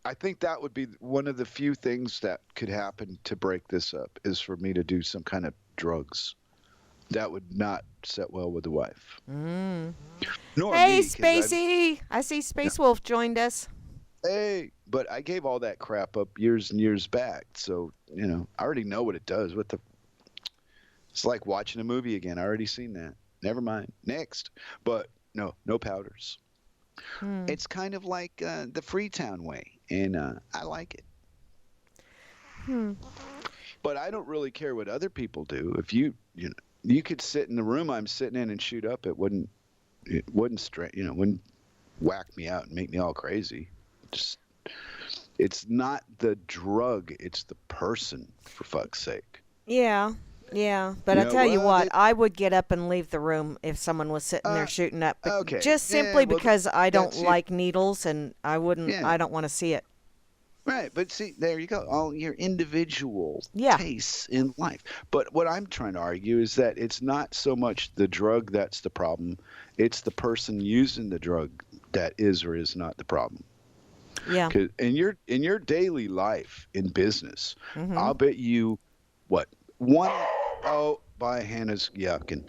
I think that would be one of the few things that could happen to break this up is for me to do some kind of drugs. That would not set well with the wife. Mm. Nor Hey, me, 'cause Spacey! I see Space Wolf joined us. Hey, but I gave all that crap up years and years back. So, I already know what it does. It's like watching a movie again. I already seen that. Never mind. Next. But no, no powders. Hmm. It's kind of like the Freetown way, and I like it. Hmm. But I don't really care what other people do. If you could sit in the room I'm sitting in and shoot up, it wouldn't whack me out and make me all crazy. Just it's not the drug, it's the person, for fuck's sake. Yeah. Yeah, but I tell you Well, what, I would get up and leave the room if someone was sitting there uh, shooting up, but okay, just yeah, simply well, because I don't that's it. like needles and Yeah, I don't want to see it. right. But see, there you go. All your individual Yeah. tastes in life. But what I'm trying to argue is that it's not so much the drug that's the problem; it's the person using the drug that is or is not the problem. Yeah. Because in your daily life in business, Mhm. I'll bet you what one oh by Hannah's yucking.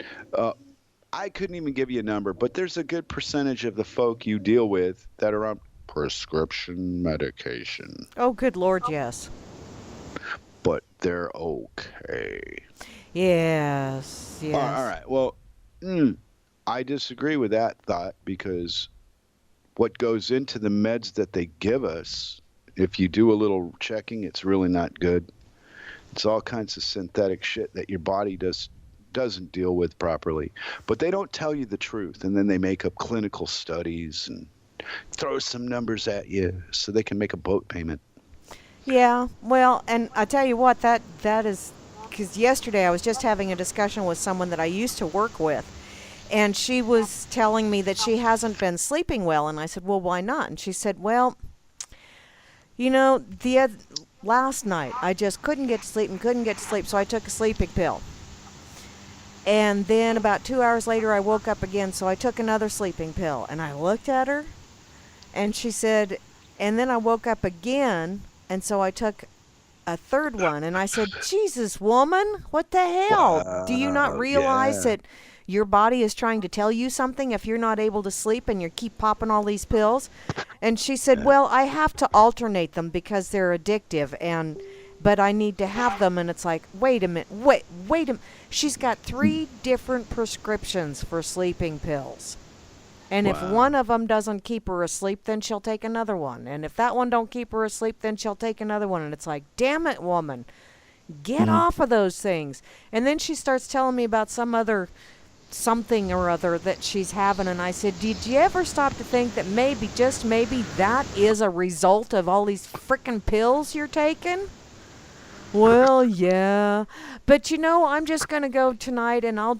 I couldn't even give you a number, but there's a good percentage of the folk you deal with that are on prescription medication, Oh, good Lord, yes. but they're okay. Yes. All Yes. right. Well, I disagree with that thought because what goes into the meds that they give us, if you do a little checking, it's really not good. It's all kinds of synthetic shit that your body doesn't deal with properly. But they don't tell you the truth, and then they make up clinical studies and throw some numbers at you so they can make a boat payment. Yeah. Well, and I tell you what, that is because yesterday I was just having a discussion with someone that I used to work with, and she was telling me that she hasn't been sleeping well, and I said, "Well, why not?" And she said, "Well, last night I just couldn't get to sleep and couldn't get to sleep, so I took a sleeping pill. And then about 2 hours later, I woke up again, so I took another sleeping pill." And I looked at her, and she said, "And then I woke up again, and so I took a third one." And I said, "Jesus, woman, what the hell? Do you not realize Yeah. that your body is trying to tell you something if you're not able to sleep and you keep popping all these pills?" And she said, Yeah. "Well, I have to alternate them because they're addictive, and but I need to have them." And it's like, wait a minute, wait a minute. She's got 3 different prescriptions for sleeping pills. And if one Wow. of them doesn't keep her asleep, then she'll take another one. And if that one don't keep her asleep, then she'll take another one. And it's like, damn it, woman, get off of those things. And then she starts telling me about some other something or other that she's having. And I said, did you ever stop to think that maybe, just maybe, that is a result of all these frickin' pills you're taking? Well, yeah. But I'm just going to go tonight and I'll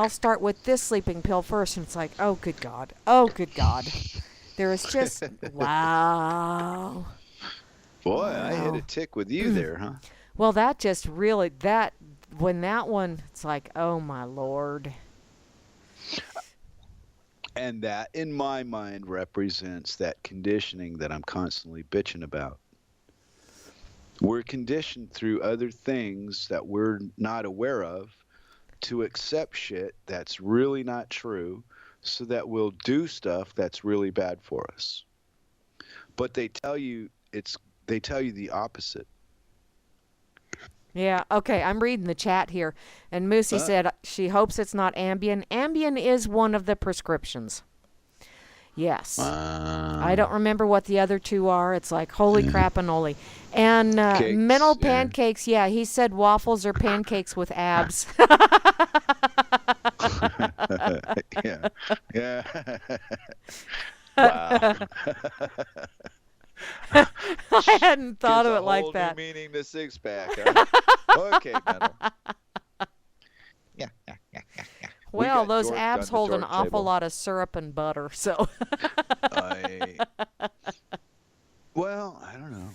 start with this sleeping pill first. And it's like, oh, good God. Oh, good God. There is just, wow. Boy, I hit a Wow. tick with you there, huh? Well, that just really, when that one, it's like, oh, my Lord. And that, in my mind, represents that conditioning that I'm constantly bitching about. We're conditioned through other things that we're not aware of to accept shit that's really not true so that we'll do stuff that's really bad for us. But they tell you the opposite. Yeah, okay, I'm reading the chat here. And Moosey Uh, said she hopes it's not Ambien. Ambien is one of the prescriptions. Yes. I wow. don't remember what the other two are. It's like, holy Yeah. crap and And mental Cakes, yeah. pancakes, yeah, he said waffles are pancakes with abs. Yeah. Yeah. Wow. I hadn't thought Gives of a it like whole new that. meaning to six pack, huh? Okay, metal. Yeah, yeah, yeah, yeah, yeah. We Well, got those dorked abs on the hold an dork awful table. lot of syrup and butter, so. I well, I don't know.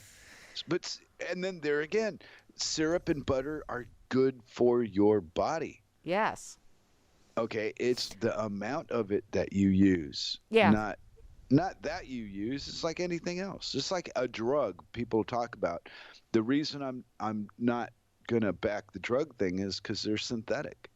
And then there again, syrup and butter are good for your body. Yes. Okay, it's the amount of it that you use, Yeah. not that you use. It's like anything else. It's like a drug people talk about. The reason I'm not gonna back the drug thing is because they're synthetic.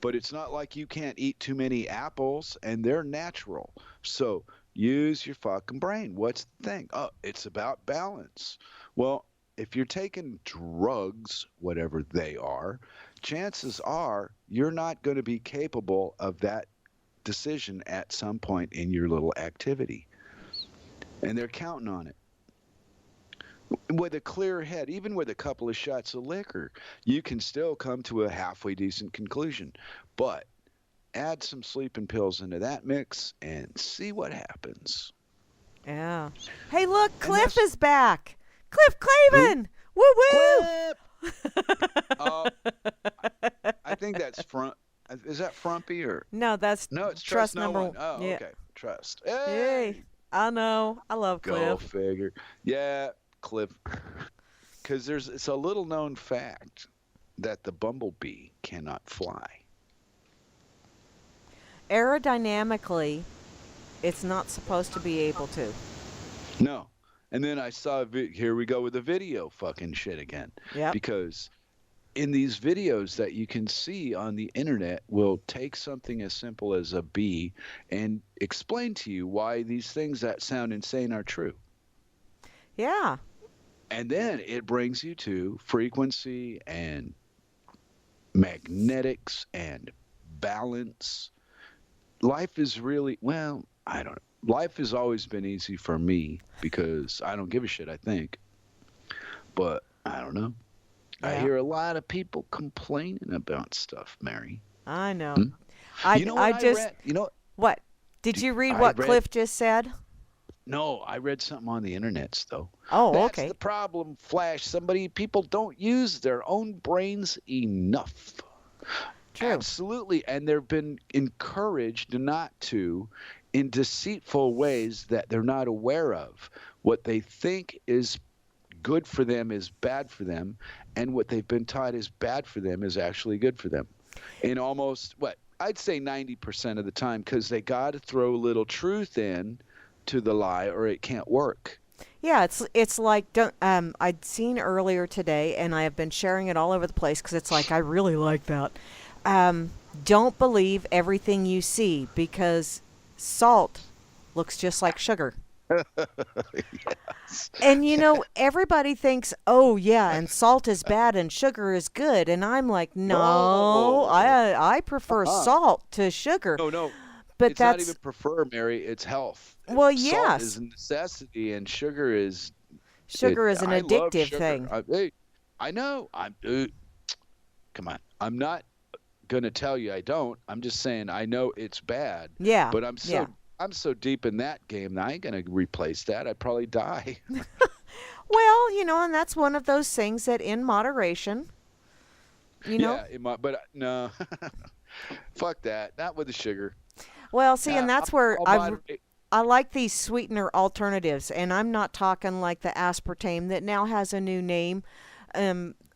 But it's not like you can't eat too many apples and they're natural. So Use your fucking brain. What's the thing? Oh, it's about balance. Well, if you're taking drugs, whatever they are, chances are you're not going to be capable of that decision at some point in your little activity. And they're counting on it. With a clear head, even with a couple of shots of liquor, you can still come to a halfway decent conclusion. But add some sleeping pills into that mix and see what happens. Yeah. Hey, look, And Cliff is back. Cliff Clavin. Woo woo. Oh, I think that's front. Is that Frumpy or No, that's no? It's trust Trust No number One. Oh, yeah. okay. Trust. Hey, Hey, I know. I love go Cliff. figure. Yeah, Cliff. Because it's a little known fact that the bumblebee cannot fly. Aerodynamically, it's not supposed to be able to. No. And then I saw here we go with the video fucking shit again. Yep. Because in these videos that you can see on the internet will take something as simple as a bee and explain to you why these things that sound insane are true. Yeah. And then it brings you to frequency and magnetics and balance. Life is really, well, I don't know. Life has always been easy for me because I don't give a shit, I think. But I don't know. Yeah. I hear a lot of people complaining about stuff, Mary. I know. You know what I just read? You know what? Did you read I what read- Cliff just said? No, I read something on the internet, though. Oh, That's okay. the problem, Flash. People don't use their own brains enough. True. Absolutely. And they've been encouraged not to in deceitful ways that they're not aware of. What they think is good for them is bad for them, and what they've been taught is bad for them is actually good for them. In almost, I'd say 90% of the time, because they got to throw a little truth in to the lie or it can't work. Yeah, it's like I'd seen earlier today, and I have been sharing it all over the place because it's like I really like that. Don't believe everything you see because salt looks just like sugar. Yes. And everybody thinks, oh yeah, and salt is bad and sugar is good, and I'm like, no, No. I prefer salt to sugar. No. But it's that's not even prefer, Mary. It's health. Well, Salt yes. is a necessity, and sugar is an I love addictive sugar. thing. I know. Come on. I'm not gonna tell you I don't. I'm just saying I know it's bad. Yeah. But I'm so deep in that game that I ain't gonna replace that. I'd probably die. Well, and that's one of those things that in moderation, Yeah, but no. Fuck that. Not with the sugar. Well, see, and that's where I'll moderate. I like these sweetener alternatives, and I'm not talking like the aspartame that now has a new name,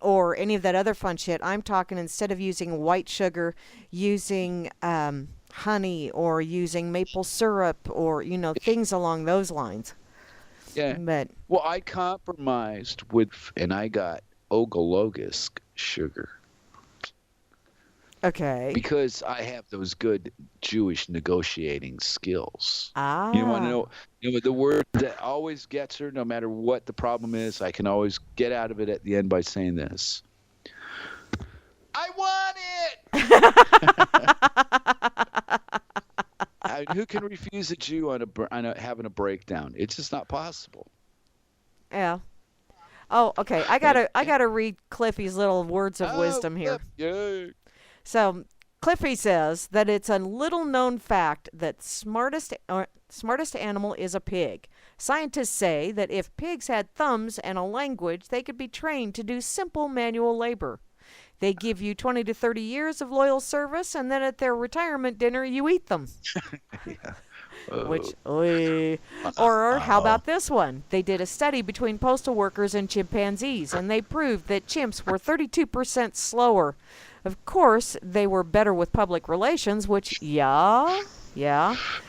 or any of that other fun shit. I'm talking instead of using white sugar, using honey or using maple syrup or things along those lines. Yeah. But Well, I compromised and I got Ogologus sugar. okay. Because I have those good Jewish negotiating skills. Ah. You want to know the word that always gets her, no matter what the problem is, I can always get out of it at the end by saying this. I want it! Who can refuse a Jew on having a breakdown? It's just not possible. Yeah. Oh, okay. I gotta read Cliffy's little words of wisdom here. Yeah. So Cliffy says that it's a little known fact that smartest animal is a pig. Scientists say that if pigs had thumbs and a language, they could be trained to do simple manual labor. They give you 20 to 30 years of loyal service, and then at their retirement dinner, you eat them. Yeah. Or how about this one? They did a study between postal workers and chimpanzees, and they proved that chimps were 32% slower. Of course, they were better with public relations, which, yeah.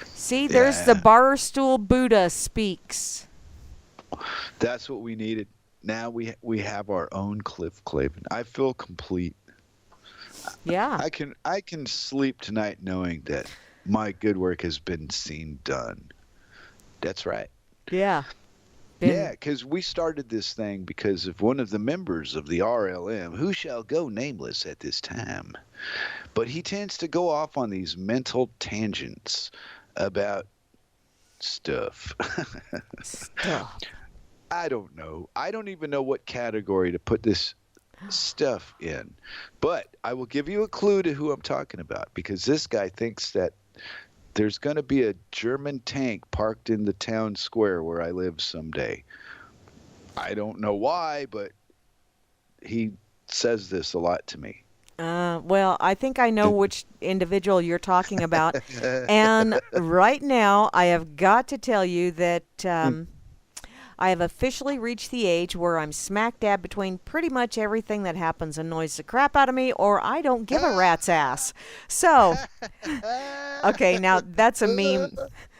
See, there's the Barstool Buddha speaks. That's what we needed. Now we have our own Cliff Clavin. I feel complete. Yeah. I can sleep tonight knowing that my good work has been done. That's right. Yeah. Yeah, Been because we started this thing because of one of the members of the RLM, who shall go nameless at this time. But he tends to go off on these mental tangents about stuff. stuff. I don't know. I don't even know what category to put this stuff in. But I will give you a clue to who I'm talking about because this guy thinks that there's going to be a German tank parked in the town square where I live someday. I don't know why, but he says this a lot to me. Well, I think I know which individual you're talking about. And right now, I have got to tell you that I have officially reached the age where I'm smack dab between pretty much everything that happens annoys the crap out of me, or I don't give a rat's ass. So, okay, now that's a meme.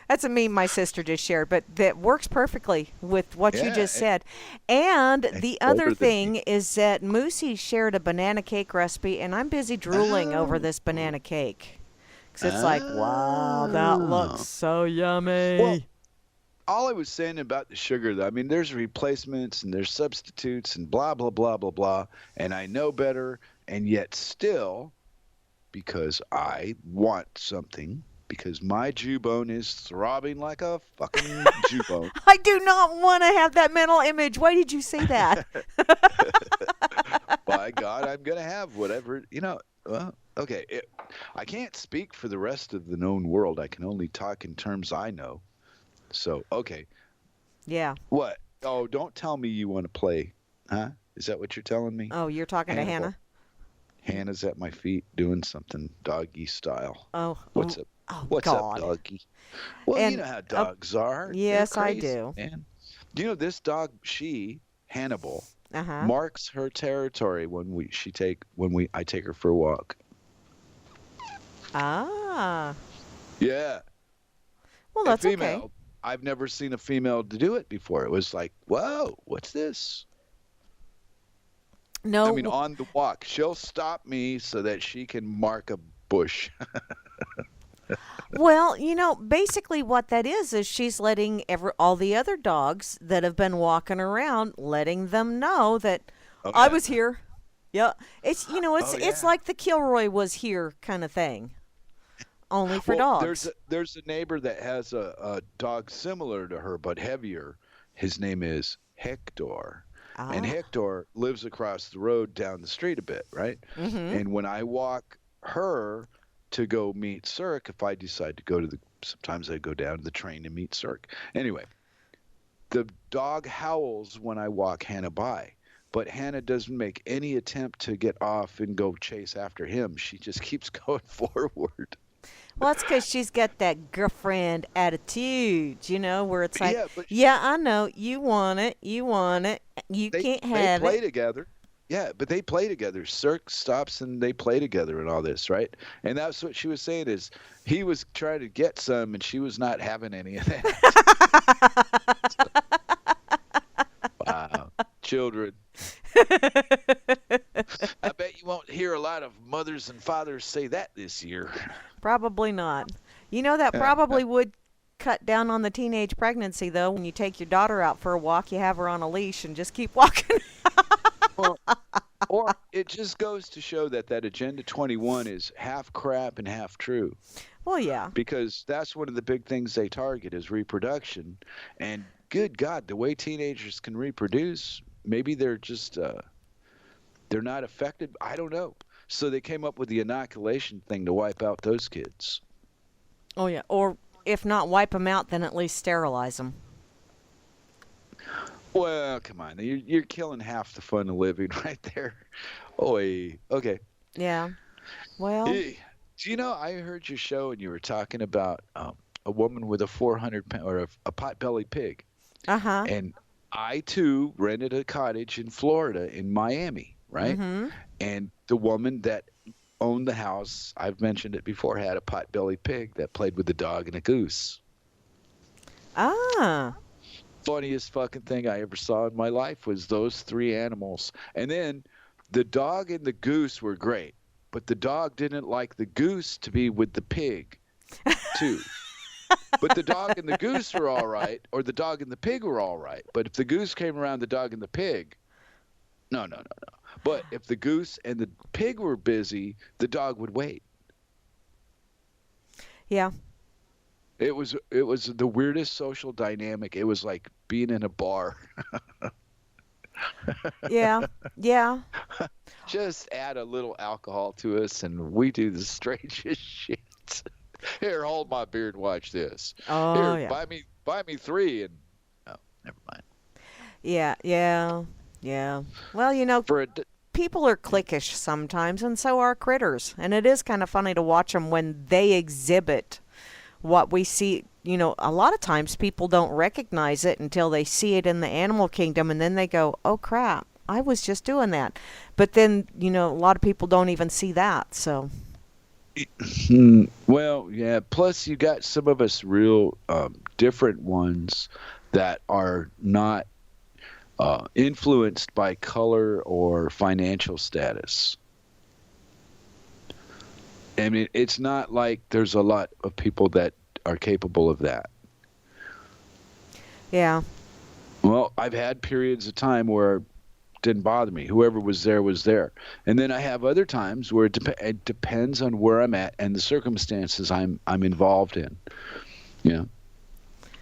That's a meme my sister just shared, but that works perfectly with what you Yeah, just said. And and the he's other older than me. thing is that Moosey shared a banana cake recipe, and I'm busy drooling over Oh, this banana cake. Because it's like, wow, that looks oh. so Well, yummy. all I was saying about the sugar, though, I mean, there's replacements and there's substitutes and blah, blah, blah, blah, blah. And I know better. And yet still, because I want something, because my Jewbone is throbbing like a fucking Jewbone. I do not want to have that mental image. Why did you say that? By God, I'm going to have whatever, well, okay. I can't speak for the rest of the known world. I can only talk in terms I know. So, okay. Yeah. What? Oh, don't tell me you want to play. Huh? Is that what you're telling me? Oh, you're talking to Hannibal. Hannah? Hannah's at my feet doing something doggy style. Oh, What's up? What's up, God. doggy? Well, you And know how dogs are. They're yes, I crazy, do. man. You know, this dog, Hannibal, Uh-huh. marks her territory when I take her for a walk. Ah. Yeah. Well, A that's okay. female. I've never seen a female to do it before. It was like, whoa, what's this? I mean, No, on the walk, she'll stop me so that she can mark a bush. well, basically what that is she's letting all the other dogs that have been walking around, letting them know that Oh I yeah. was here. Yeah, it's it's Oh it's yeah. like the Kilroy was here kind of thing, only for Well, there's dogs. a neighbor that has a dog similar to her but heavier. His name is Hector. And Ah. Hector lives across the road down the street a bit, right? Mm-hmm. And when I walk her to go meet Cirque, if I decide to go sometimes I go down to the train to meet Cirque. Anyway, the dog howls when I walk Hannah by. But Hannah doesn't make any attempt to get off and go chase after him. She just keeps going forward. Well, that's because she's got that girlfriend attitude, where it's like, Yeah, but yeah, I know, you want it, you can't they have play it. together. Yeah, but they play together. Cirque stops and they play together and all this, right? And that's what she was saying is he was trying to get some and she was not having any of that. Wow. Children. I bet you won't hear a lot of mothers and fathers say that this year. Probably not. That probably would cut down on the teenage pregnancy, though. When you take your daughter out for a walk, you have her on a leash and just keep walking. Well, or it just goes to show that Agenda 21 is half crap and half true. Well, yeah. Because that's one of the big things they target is reproduction. And good God, the way teenagers can reproduce, maybe they're just they're not affected. I don't know. So they came up with the inoculation thing to wipe out those kids. Oh, yeah. Or if not wipe them out, then at least sterilize them. Well, come on. You're killing half the fun of living right there. Oi. Okay. Yeah. Well, Hey, do you know, I heard your show and you were talking about a woman with a 400 pound or a pot-bellied pig. uh-huh. And I, too, rented a cottage in Florida in Miami, right? Mm-hmm. And the woman that owned the house, I've mentioned it before, had a pot-bellied pig that played with a dog and a goose. Ah. Funniest fucking thing I ever saw in my life was those three animals. And then the dog and the goose were great, but the dog didn't like the goose to be with the pig, too. But the dog and the goose were all right, or the dog and the pig were all right. But if the goose came around the dog and the pig, no, no, no, no. But if the goose and the pig were busy, the dog would wait. Yeah. It was the weirdest social dynamic. It was like being in a bar. Yeah. Yeah. Just add a little alcohol to us, and we do the strangest shit. Here, hold my beer and watch this. Oh, Here, yeah. buy me three, and oh, never mind. Yeah. Yeah. Yeah. Well, For a people are cliquish sometimes, and so are critters. And it is kind of funny to watch them when they exhibit what we see. A lot of times people don't recognize it until they see it in the animal kingdom, and then they go, oh, crap, I was just doing that. But then, a lot of people don't even see that. So, well, yeah. Plus, you got some of us real different ones that are not influenced by color or financial status. I mean, it's not like there's a lot of people that are capable of that. yeah. Well, I've had periods of time where it didn't bother me. Whoever was there was there. And then I have other times where it depends on where I'm at and the circumstances I'm involved in. You know,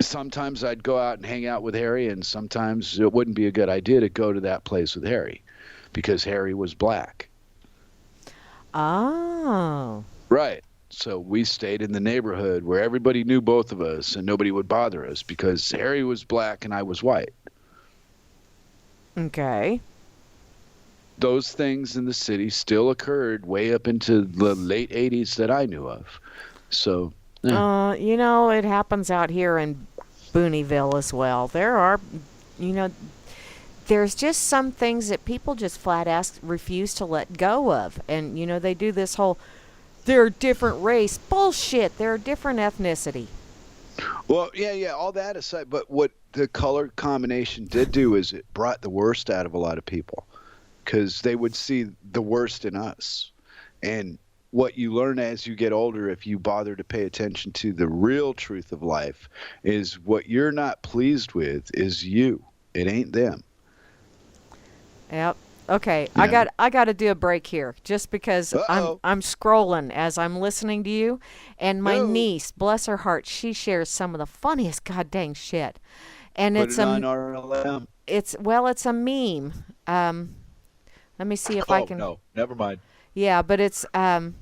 sometimes I'd go out and hang out with Harry, and sometimes it wouldn't be a good idea to go to that place with Harry because Harry was black. Oh. Right. So we stayed in the neighborhood where everybody knew both of us and nobody would bother us because Harry was black and I was white. Okay. Those things in the city still occurred way up into the late 80s that I knew of. So, yeah. It happens out here in Booneyville as well. You know, there's just some things that people just flat ass refuse to let go of. And, they do this whole, they're a different race. Bullshit. They're a different ethnicity. Well, yeah, all that aside, but what the color combination did do is it brought the worst out of a lot of people because they would see the worst in us. And what you learn as you get older, if you bother to pay attention to the real truth of life, is what you're not pleased with is you. It ain't them. Yep. Okay, Yeah. I got to do a break here just because Uh-oh. I'm scrolling as I'm listening to you, and my No. niece, bless her heart, she shares some of the funniest goddamn shit, and Put it's it on a RLM. it's a meme. Let me see if I Oh, can. no. Never mind. Yeah, but it's a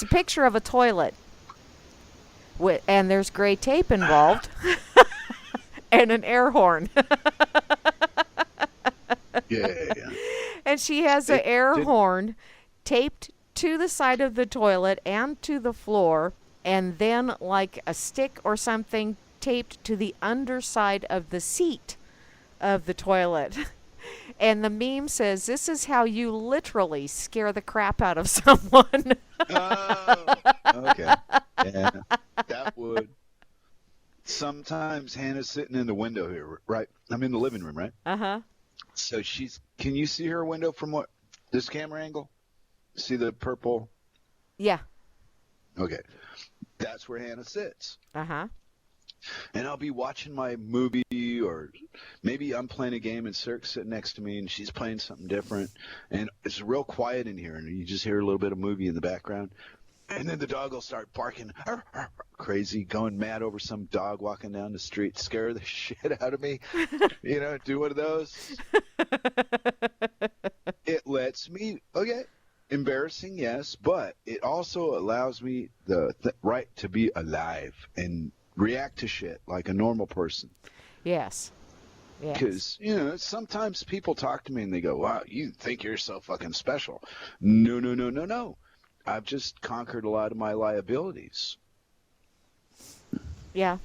picture of a toilet, and there's gray tape involved, and an air horn. Yeah. And she has an It air did- horn taped to the side of the toilet and to the floor, and then like a stick or something taped to the underside of the seat of the toilet. And the meme says, "This is how you literally scare the crap out of someone." Oh, okay. Yeah, that would. Sometimes Hannah's sitting in the window here, right? I'm in the living room, right? Uh-huh. So can you see her window from this camera angle? See the purple? Yeah. Okay. That's where Hannah sits. Uh-huh. And I'll be watching my movie, or maybe I'm playing a game and Cirque's sitting next to me and she's playing something different. And it's real quiet in here and you just hear a little bit of movie in the background. And then the dog will start barking crazy, going mad over some dog walking down the street, scare the shit out of me. Do one of those. It lets me, okay, embarrassing, yes, but it also allows me the right to be alive and react to shit like a normal person. Yes. Yes. Because, sometimes people talk to me and they go, wow, you think you're so fucking special. No, no, no, no, no. I've just conquered a lot of my liabilities. Yeah.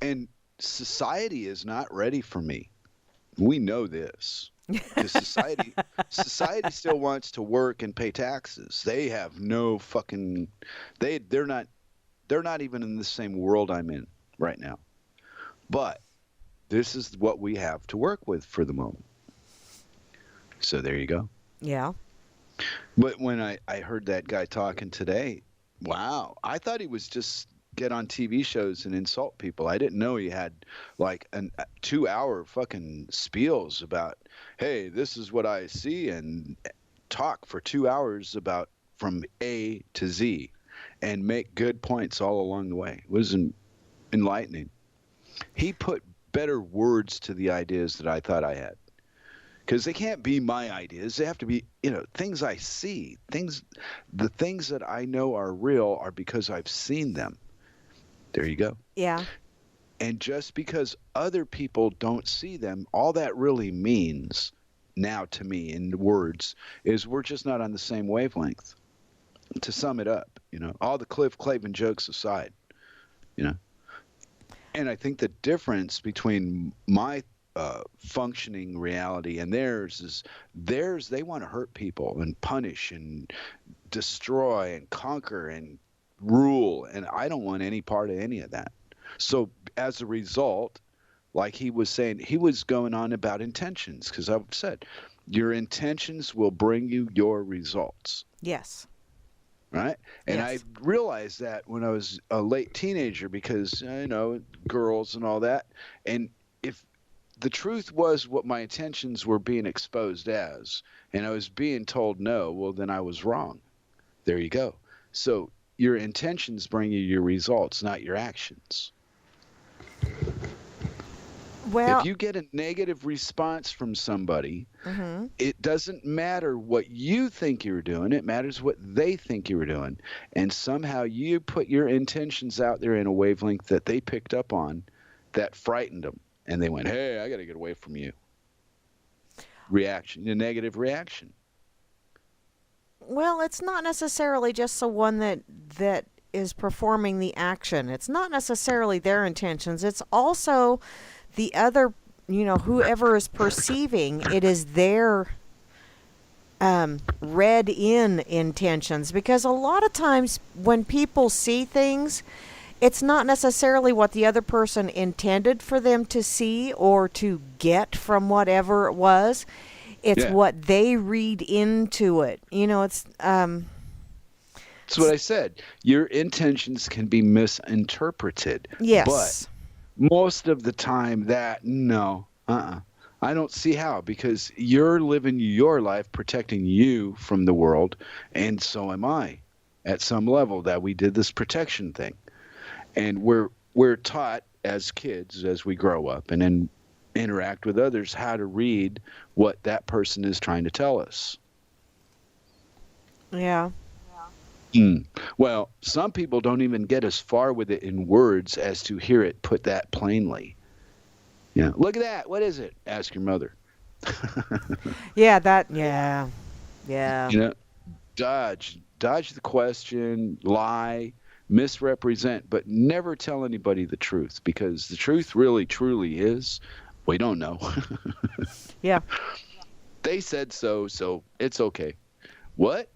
And society is not ready for me. We know this. Because society still wants to work and pay taxes. They have no fucking they're not even in the same world I'm in right now. But this is what we have to work with for the moment. So there you go. Yeah. But when I heard that guy talking today, wow, I thought he was just get on TV shows and insult people. I didn't know he had like an 2-hour fucking spiels about, hey, this is what I see, and talk for 2 hours about from A to Z and make good points all along the way. It was enlightening. He put better words to the ideas that I thought I had. Because they can't be my ideas. They have to be, things I see. The things that I know are real are because I've seen them. There you go. Yeah. And just because other people don't see them, all that really means now to me in words is we're just not on the same wavelength. To sum it up, all the Cliff Clavin jokes aside, And I think the difference between my functioning reality and theirs is they want to hurt people and punish and destroy and conquer and rule, and I don't want any part of any of that. So as a result, like he was saying, he was going on about intentions, because I've said your intentions will bring you your results. Yes. Right? And Yes. I realized that when I was a late teenager, because girls and all that, and if the truth was what my intentions were being exposed as, and I was being told no, well, then I was wrong. There you go. So your intentions bring you your results, not your actions. Well, If you get a negative response from somebody, it doesn't matter what you think you're doing. It matters what they think you were doing. And somehow you put your intentions out there in a wavelength that they picked up on that frightened them. And they went, hey, I got to get away from you. Reaction, a negative reaction. well, it's not necessarily just the one that is performing the action. It's not necessarily their intentions. It's also the other, whoever is perceiving it is their read in intentions. Because a lot of times when people see things, it's not necessarily what the other person intended for them to see or to get from whatever it was. It's what they read into it. It's That's what I said. Your intentions can be misinterpreted. yes. But most of the time I don't see how, because you're living your life protecting you from the world, and so am I at some level, that we did this protection thing. And we're taught as kids, as we grow up and then interact with others, how to read what that person is trying to tell us. Yeah. Well, some people don't even get as far with it in words as to hear it put that plainly. Look at that. What is it? Ask your mother. Yeah, yeah. Dodge the question, lie, misrepresent, but never tell anybody the truth, because the truth really, truly is, we don't know. Yeah. They said so it's okay. What?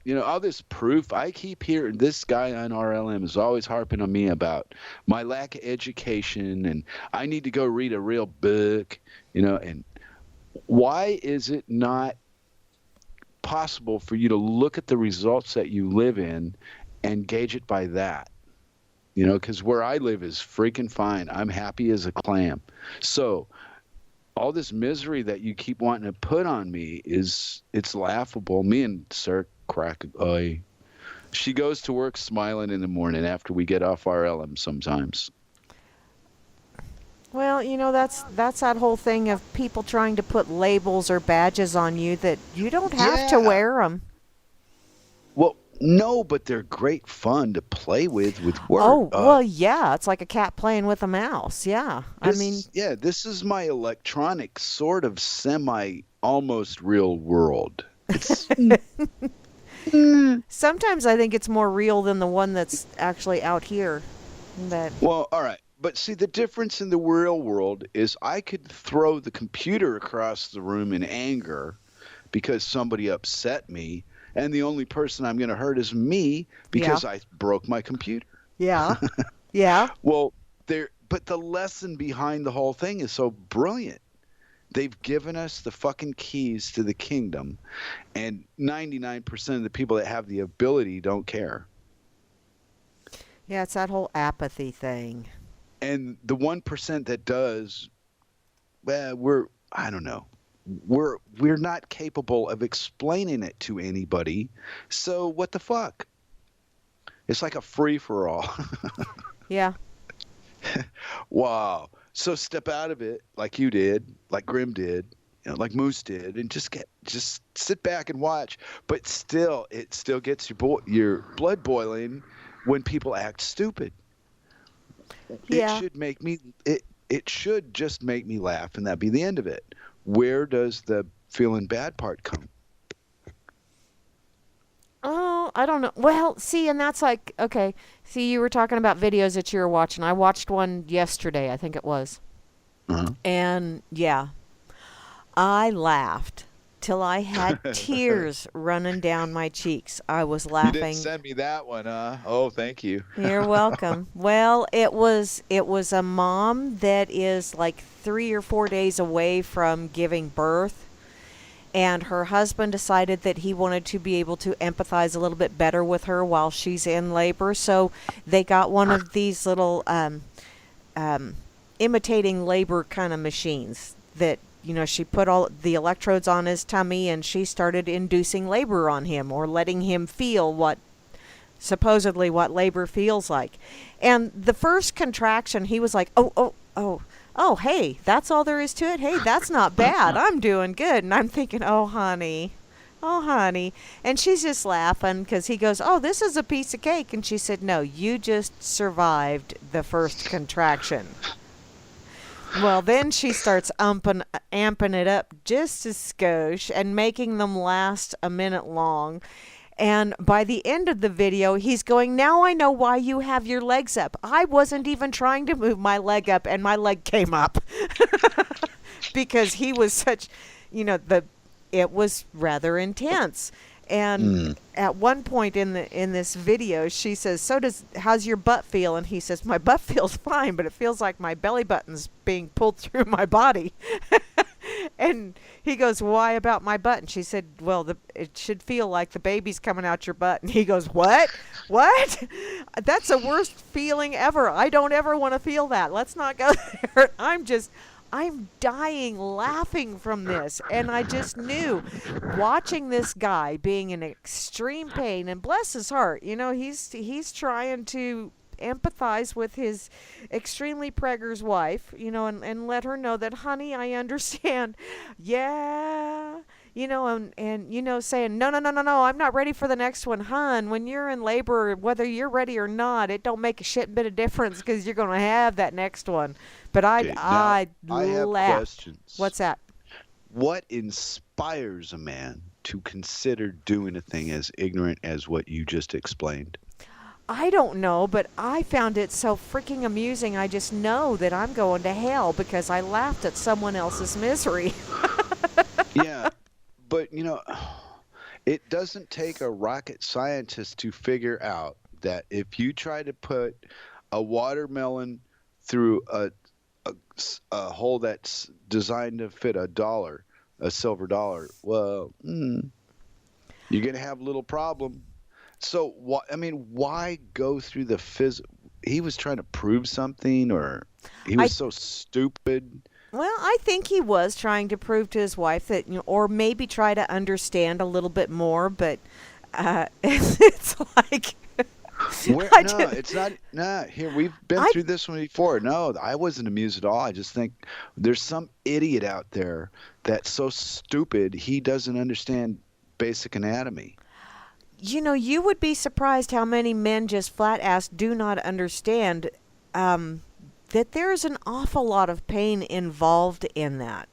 All this proof, I keep hearing this guy on RLM is always harping on me about my lack of education, and I need to go read a real book, and why is it not possible for you to look at the results that you live in and gauge it by that? Because where I live is freaking fine. I'm happy as a clam. So all this misery that you keep wanting to put on me it's laughable. Me and Sir crack eye. She goes to work smiling in the morning after we get off our LM sometimes. Well, that's that whole thing of people trying to put labels or badges on you that you don't have to wear them. Well, no, but they're great fun to play with work. Oh, well, yeah, it's like a cat playing with a mouse. Yeah. This is my electronic sort of semi almost real world. It's sometimes I think it's more real than the one that's actually out here. Well, all right. But see, the difference in the real world is I could throw the computer across the room in anger because somebody upset me, and the only person I'm going to hurt is me because I broke my computer. Yeah. Yeah. Well, but the lesson behind the whole thing is so brilliant. They've given us the fucking keys to the kingdom, and 99% of the people that have the ability don't care. Yeah, it's that whole apathy thing. And the 1% that does, well, I don't know. We're not capable of explaining it to anybody. So what the fuck? It's like a free for all. Yeah. Wow. So step out of it like you did, like Grim did, like Moose did, and just sit back and watch. But still, it still gets your blood boiling when people act stupid. It Yeah. should make me it should just make me laugh, and that'd be the end of it. Where does the feeling bad part come? Oh, I don't know. Well, see, and that's like, okay. See, you were talking about videos that you were watching. I watched one yesterday, I think it was. Uh-huh. And yeah, I laughed till I had tears running down my cheeks. I was You didn't laughing. send me that one, huh? Oh, thank you. You're welcome. Well, it was a mom that is like 3 or 4 days away from giving birth, and her husband decided that he wanted to be able to empathize a little bit better with her while she's in labor. So they got one of these little um, imitating labor kind of machines that, she put all the electrodes on his tummy and she started inducing labor on him, or letting him feel supposedly what labor feels like. And the first contraction, he was like, oh, hey, that's all there is to it. Hey, that's not bad. I'm doing good. And I'm thinking, oh, honey. Oh, honey. And she's just laughing because he goes, oh, this is a piece of cake. And she said, no, you just survived the first contraction. Well, then she starts amping it up just a skosh and making them last a minute long. And by the end of the video, he's going, now I know why you have your legs up. I wasn't even trying to move my leg up, and my leg came up. Because he was such, it was rather intense. And at one point in this video, she says, how's your butt feel? And he says, my butt feels fine, but it feels like my belly button's being pulled through my body. And he goes, why about my butt? And she said, well, it should feel like the baby's coming out your butt. And he goes, what? What? That's the worst feeling ever. I don't ever want to feel that. Let's not go there. I'm dying laughing from this. And I just knew, watching this guy being in extreme pain, and bless his heart, he's trying to empathize with his extremely preggers wife, and let her know that, honey, I understand. Yeah. Saying, no, I'm not ready for the next one, hun. When you're in labor, whether you're ready or not, it don't make a shit bit of difference because you're going to have that next one. But Okay, now, I have laughed. questions. What's that? What inspires a man to consider doing a thing as ignorant as what you just explained? I don't know, but I found it so freaking amusing. I just know that I'm going to hell because I laughed at someone else's misery. Yeah, but it doesn't take a rocket scientist to figure out that if you try to put a watermelon through a hole that's designed to fit a silver dollar, well, you're going to have a little problem. So, why go through the he was trying to prove something, or he was so stupid? Well, I think he was trying to prove to his wife that, or maybe try to understand a little bit more, but it's like... It's not. Nah, here, we've been through this one before. No, I wasn't amused at all. I just think there's some idiot out there that's so stupid he doesn't understand basic anatomy. You would be surprised how many men just flat-ass do not understand that there's an awful lot of pain involved in that.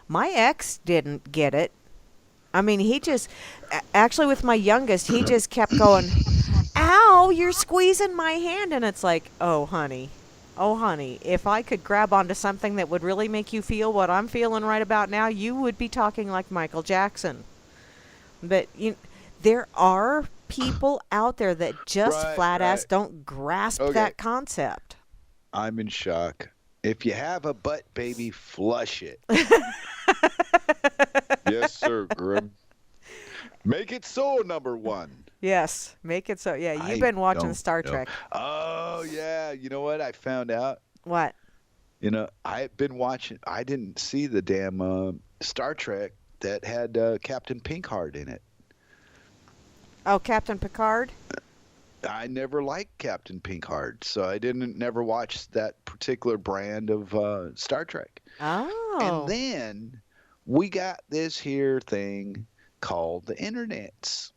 My ex didn't get it. I mean, actually with my youngest, he just kept going, ow, you're squeezing my hand. And it's like, oh, honey, if I could grab onto something that would really make you feel what I'm feeling right about now, you would be talking like Michael Jackson. But there are people out there that just flat-ass don't grasp that concept. I'm in shock. If you have a butt, baby, flush it. Yes, sir, Grim. Make it so, number one. Yes, make it so. Yeah, you've I been watching don't Star know. Trek. Oh yeah, you know what I found out? What? I've been watching. I didn't see the damn Star Trek that had Captain Pinkheart in it. Oh, Captain Picard? I never liked Captain Pinkheart, so I didn't never watch that particular brand of Star Trek. And Oh. then we got this here thing called the internets.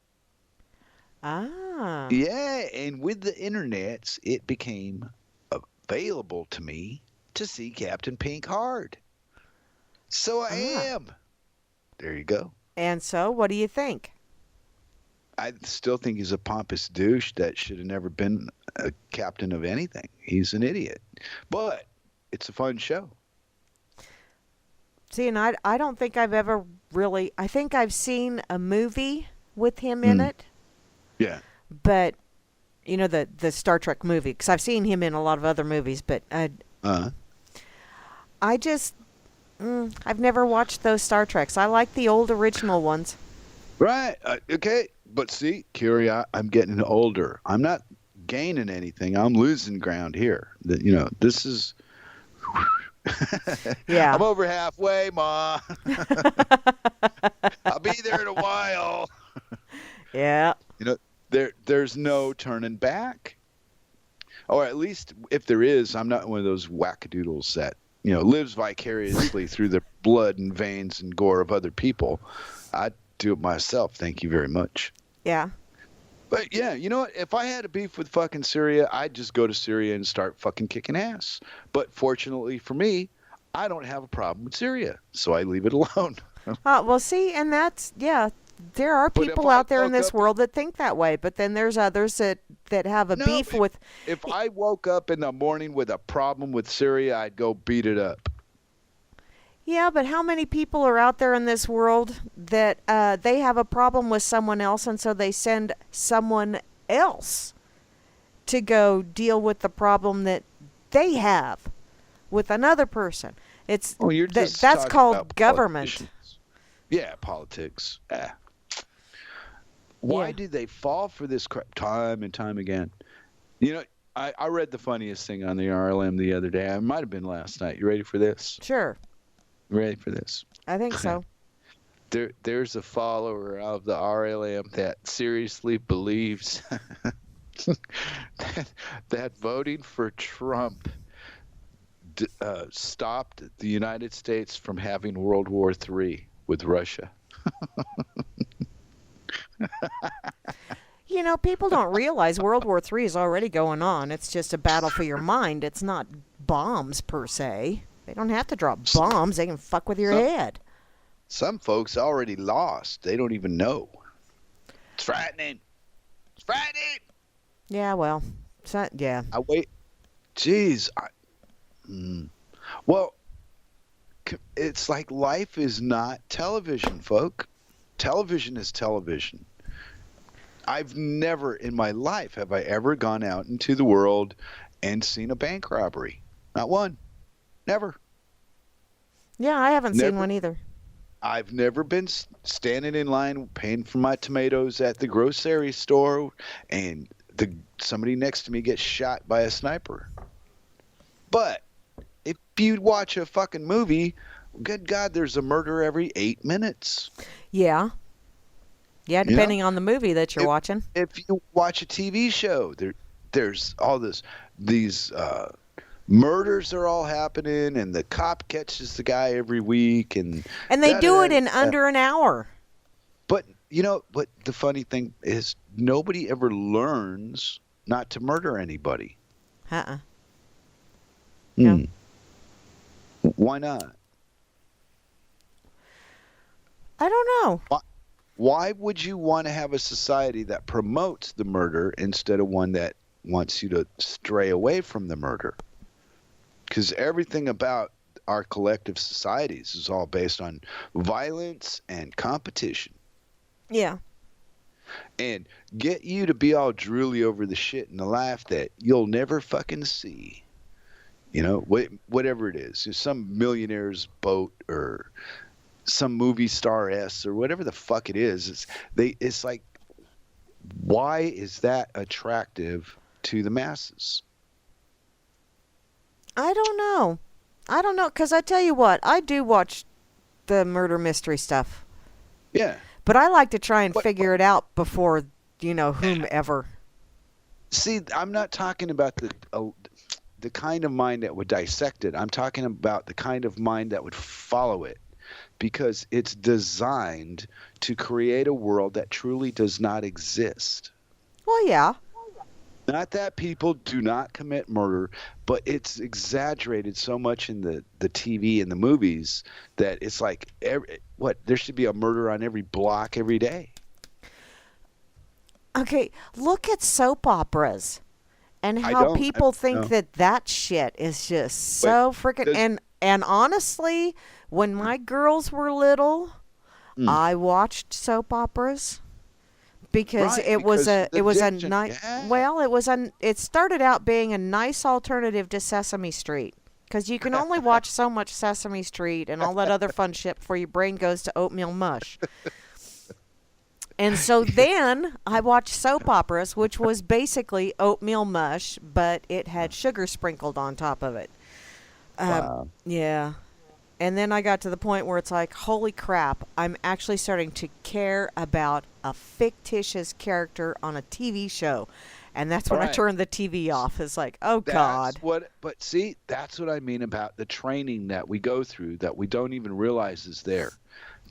Ah. Yeah, and with the internets, it became available to me to see Captain Pinkheart. So I Ah. am. There you go. And so, what do you think? I still think he's a pompous douche that should have never been a captain of anything. He's an idiot. But it's a fun show. See, and I don't think I've ever really. I think I've seen a movie with him in Mm, it, yeah. but the Star Trek movie, because I've seen him in a lot of other movies, but Uh, I just I've never watched those Star Treks. I like the old original ones. right. Okay. But see, Curie, I'm getting older. I'm not gaining anything. I'm losing ground here. This is. Yeah. I'm over halfway, Ma. I'll be there in a while. Yeah. There's no turning back. Or at least if there is, I'm not one of those wackadoodles that, lives vicariously through the blood and veins and gore of other people. I do it myself. Thank you very much. Yeah. But yeah, you know what? If I had a beef with fucking Syria, I'd just go to Syria and start fucking kicking ass. But fortunately for me, I don't have a problem with Syria, so I leave it alone. Well, see, and that's yeah. There are But if people I out there in woke this up, world that think that way, but then there's others that have a no, beef with. if I woke up in the morning with a problem with Syria, I'd go beat it up. Yeah, but how many people are out there in this world that they have a problem with someone else, and so they send someone else to go deal with the problem that they have with another person? It's Oh, you're just that's talking called about government. politicians. Yeah, politics. Why Yeah, do they fall for this crap time and time again? I read the funniest thing on the RLM the other day. It might have been last night. You ready for this? sure. You ready for this? I think so. There's a follower of the RLM that seriously believes that voting for Trump stopped the United States from having World War III with Russia. People don't realize World War III is already going on. It's just a battle for your mind. It's not bombs per se. They don't have to drop bombs. They can fuck with your head. Some folks already lost. They don't even know. It's frightening. It's frightening. Yeah, well, yeah. I wait. Jeez. Well, it's like life is not television, folk. Television is television. I've never in my life have I ever gone out into the world and seen a bank robbery. Not one. Never. Yeah, I haven't seen Never. one either. I've never been standing in line paying for my tomatoes at the grocery store and somebody next to me gets shot by a sniper. But if you watch a fucking movie, good God, there's a murder every 8 minutes. Yeah. Yeah, depending on the movie that you're watching. If you watch a TV show, there's all these murders are all happening, and the cop catches the guy every week, and they do it in under an hour. But what the funny thing is, nobody ever learns not to murder anybody. No. Why not? I don't know. Why would you want to have a society that promotes the murder instead of one that wants you to stray away from the murder? Because everything about our collective societies is all based on violence and competition. Yeah. And get you to be all drooly over the shit in the life that you'll never fucking see. Whatever it is. Some millionaire's boat or some movie star S or whatever the fuck it is. It's like Why is that attractive to the masses? I don't know. Because I tell you what, I do watch the murder mystery stuff. Yeah. But I like to try and But- figure it out before, whomever. See, I'm not talking about the kind of mind that would dissect it. I'm talking about the kind of mind that would follow it, because it's designed to create a world that truly does not exist. Well, yeah. Not that people do not commit murder, but it's exaggerated so much in the TV and the movies that it's like, there should be a murder on every block every day. Okay, look at soap operas and I how don't. people think No. that shit is just so freaking. does- And honestly, when my girls were little, Mm. I watched soap operas because Right, it was because it was a diction, nice. yeah. Well, it started out being a nice alternative to Sesame Street. Because you can only watch so much Sesame Street and all that other fun shit before your brain goes to oatmeal mush. And so then I watched soap operas, which was basically oatmeal mush, but it had sugar sprinkled on top of it. Wow. Yeah. And then I got to the point where it's like, holy crap, I'm actually starting to care about a fictitious character on a TV show. And that's when I Right. turned the TV off. It's like, oh, That's God. but see, that's what I mean about the training that we go through that we don't even realize is there.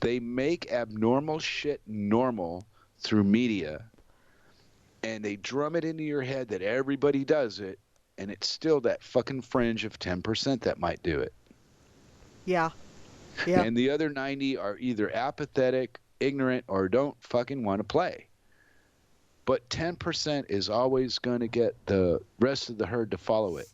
They make abnormal shit normal through media, and they drum it into your head that everybody does it, and it's still that fucking fringe of 10% that might do it. Yeah. Yeah. And the other 90 are either apathetic, ignorant, or don't fucking want to play. But 10% is always going to get the rest of the herd to follow it.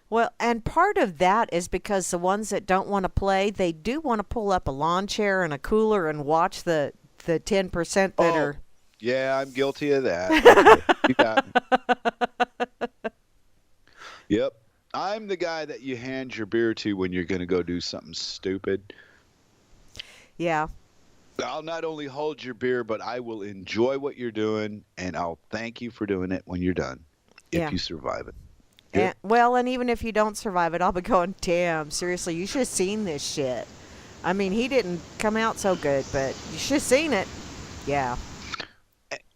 Well, and part of that is because the ones that don't want to play, they do want to pull up a lawn chair and a cooler and watch the 10% that are. Yeah, I'm guilty of that. You got me. Yep. I'm the guy that you hand your beer to when you're going to go do something stupid. Yeah. I'll not only hold your beer, but I will enjoy what you're doing, and I'll thank you for doing it when you're done, if Yeah. you survive it. And, well, and even if you don't survive it, I'll be going, damn, seriously, you should have seen this shit. I mean, he didn't come out so good, but you should have seen it. Yeah.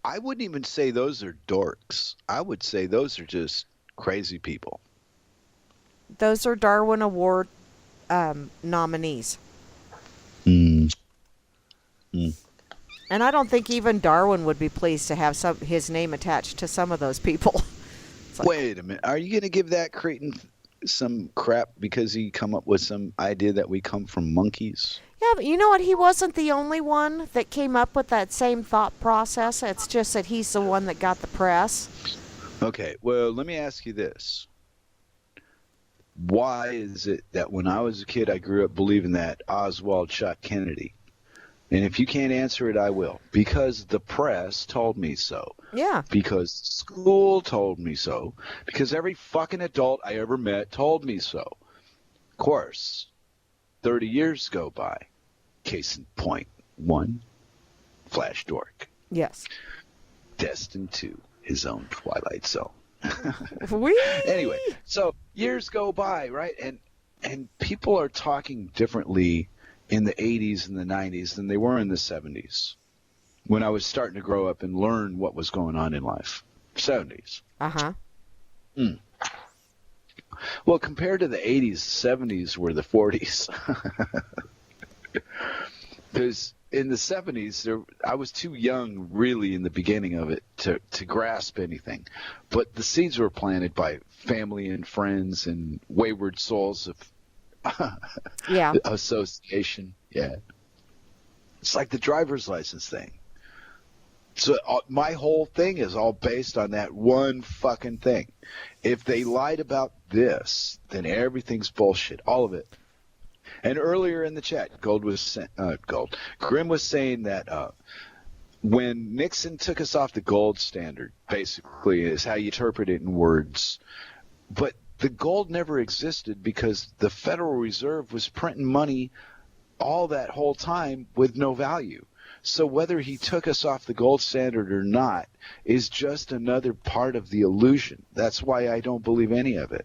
I wouldn't even say those are dorks. I would say those are just crazy people. Those are Darwin Award nominees. Mm. And I don't think even Darwin would be pleased to have his name attached to some of those people. Like, wait a minute. Are you going to give that cretin some crap because he come up with some idea that we come from monkeys? yeah, but you know what? He wasn't the only one that came up with that same thought process. It's just that he's the one that got the press. Okay, well, let me ask you this. Why is it that when I was a kid, I grew up believing that Oswald shot Kennedy? And if you can't answer it, I will. Because the press told me so. Yeah. Because school told me so. Because every fucking adult I ever met told me so. Of course, 30 years go by. Case in point, 1, FlashDork. Yes. Destined to his own Twilight Zone. Whee! Anyway, so years go by, right? And people are talking differently in the 80s and the 90s than they were in the 70s when I was starting to grow up and learn what was going on in life. 70s. Uh-huh. Well, compared to the 80s, 70s were the 40s. Because in the 70s, I was too young really in the beginning of it to grasp anything. But the seeds were planted by family and friends and wayward souls of Yeah. association. Yeah. It's like the driver's license thing. So my whole thing is all based on that one fucking thing. If they lied about this, then everything's bullshit. All of it. And earlier in the chat, Grim was saying that when Nixon took us off the gold standard, basically, is how you interpret it in words. But the gold never existed because the Federal Reserve was printing money all that whole time with no value. So whether he took us off the gold standard or not is just another part of the illusion. That's why I don't believe any of it.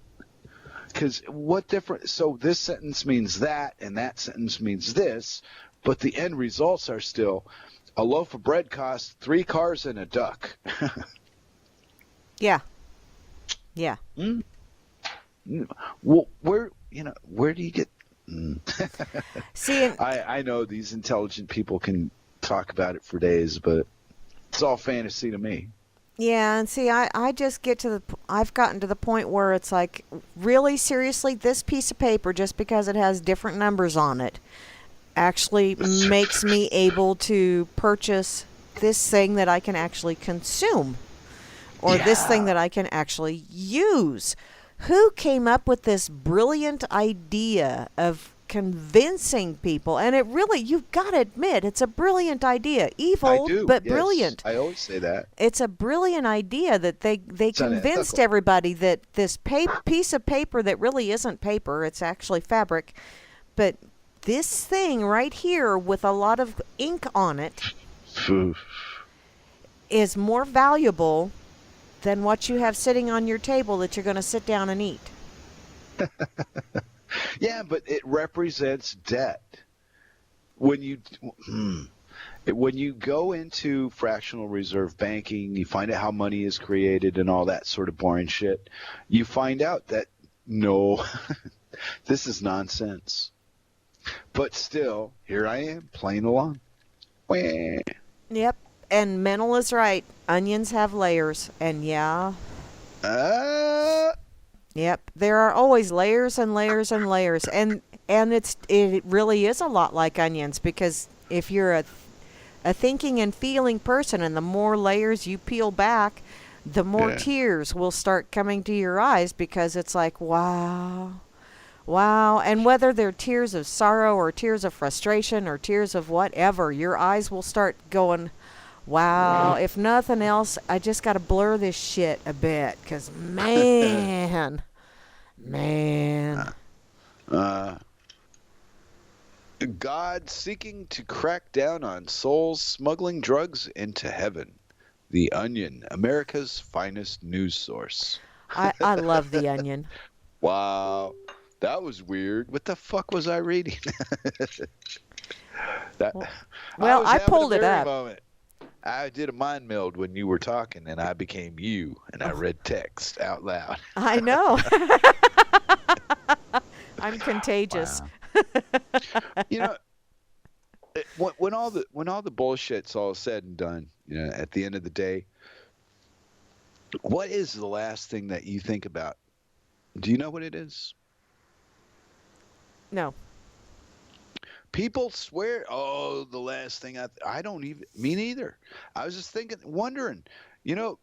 Because what different? So this sentence means that, and that sentence means this, but the end results are still a loaf of bread costs 3 cars and a duck. Yeah. Yeah. Well, where do you get? See, I know these intelligent people can talk about it for days, but it's all fantasy to me. yeah, and see, I just get to I've gotten to the point where it's like, really, seriously, this piece of paper, just because it has different numbers on it, actually makes me able to purchase this thing that I can actually consume, or this thing that I can actually use. Who came up with this brilliant idea of convincing people? And it really, you've got to admit, it's a brilliant idea. Evil, I do, but yes. brilliant. I always say that. It's a brilliant idea that they convinced everybody that this piece of paper that really isn't paper, it's actually fabric, but this thing right here with a lot of ink on it is more valuable than what you have sitting on your table that you're going to sit down and eat. Yeah, but it represents debt. When you go into fractional reserve banking, you find out how money is created and all that sort of boring shit. You find out that no, this is nonsense. But still, here I am playing along. Wah. Yep, and Mental is right. Onions have layers, and yeah. Yep, there are always layers and layers and layers, and it really is a lot like onions, because if you're a thinking and feeling person, and the more layers you peel back, the more tears will start coming to your eyes, because it's like, wow, and whether they're tears of sorrow or tears of frustration or tears of whatever, your eyes will start going, wow, if nothing else, I just got to blur this shit a bit, because man. God seeking to crack down on souls smuggling drugs into heaven. The Onion, America's finest news source. I love The Onion. Wow. That was weird. What the fuck was I reading? I pulled it up. Moment. I did a mind meld when you were talking, and I became you, and I read text out loud. I know. I'm contagious. Wow. When all the bullshit's all said and done, at the end of the day, what is the last thing that you think about? Do you know what it is? No. People swear, the last thing I don't even, me neither. I was just wondering,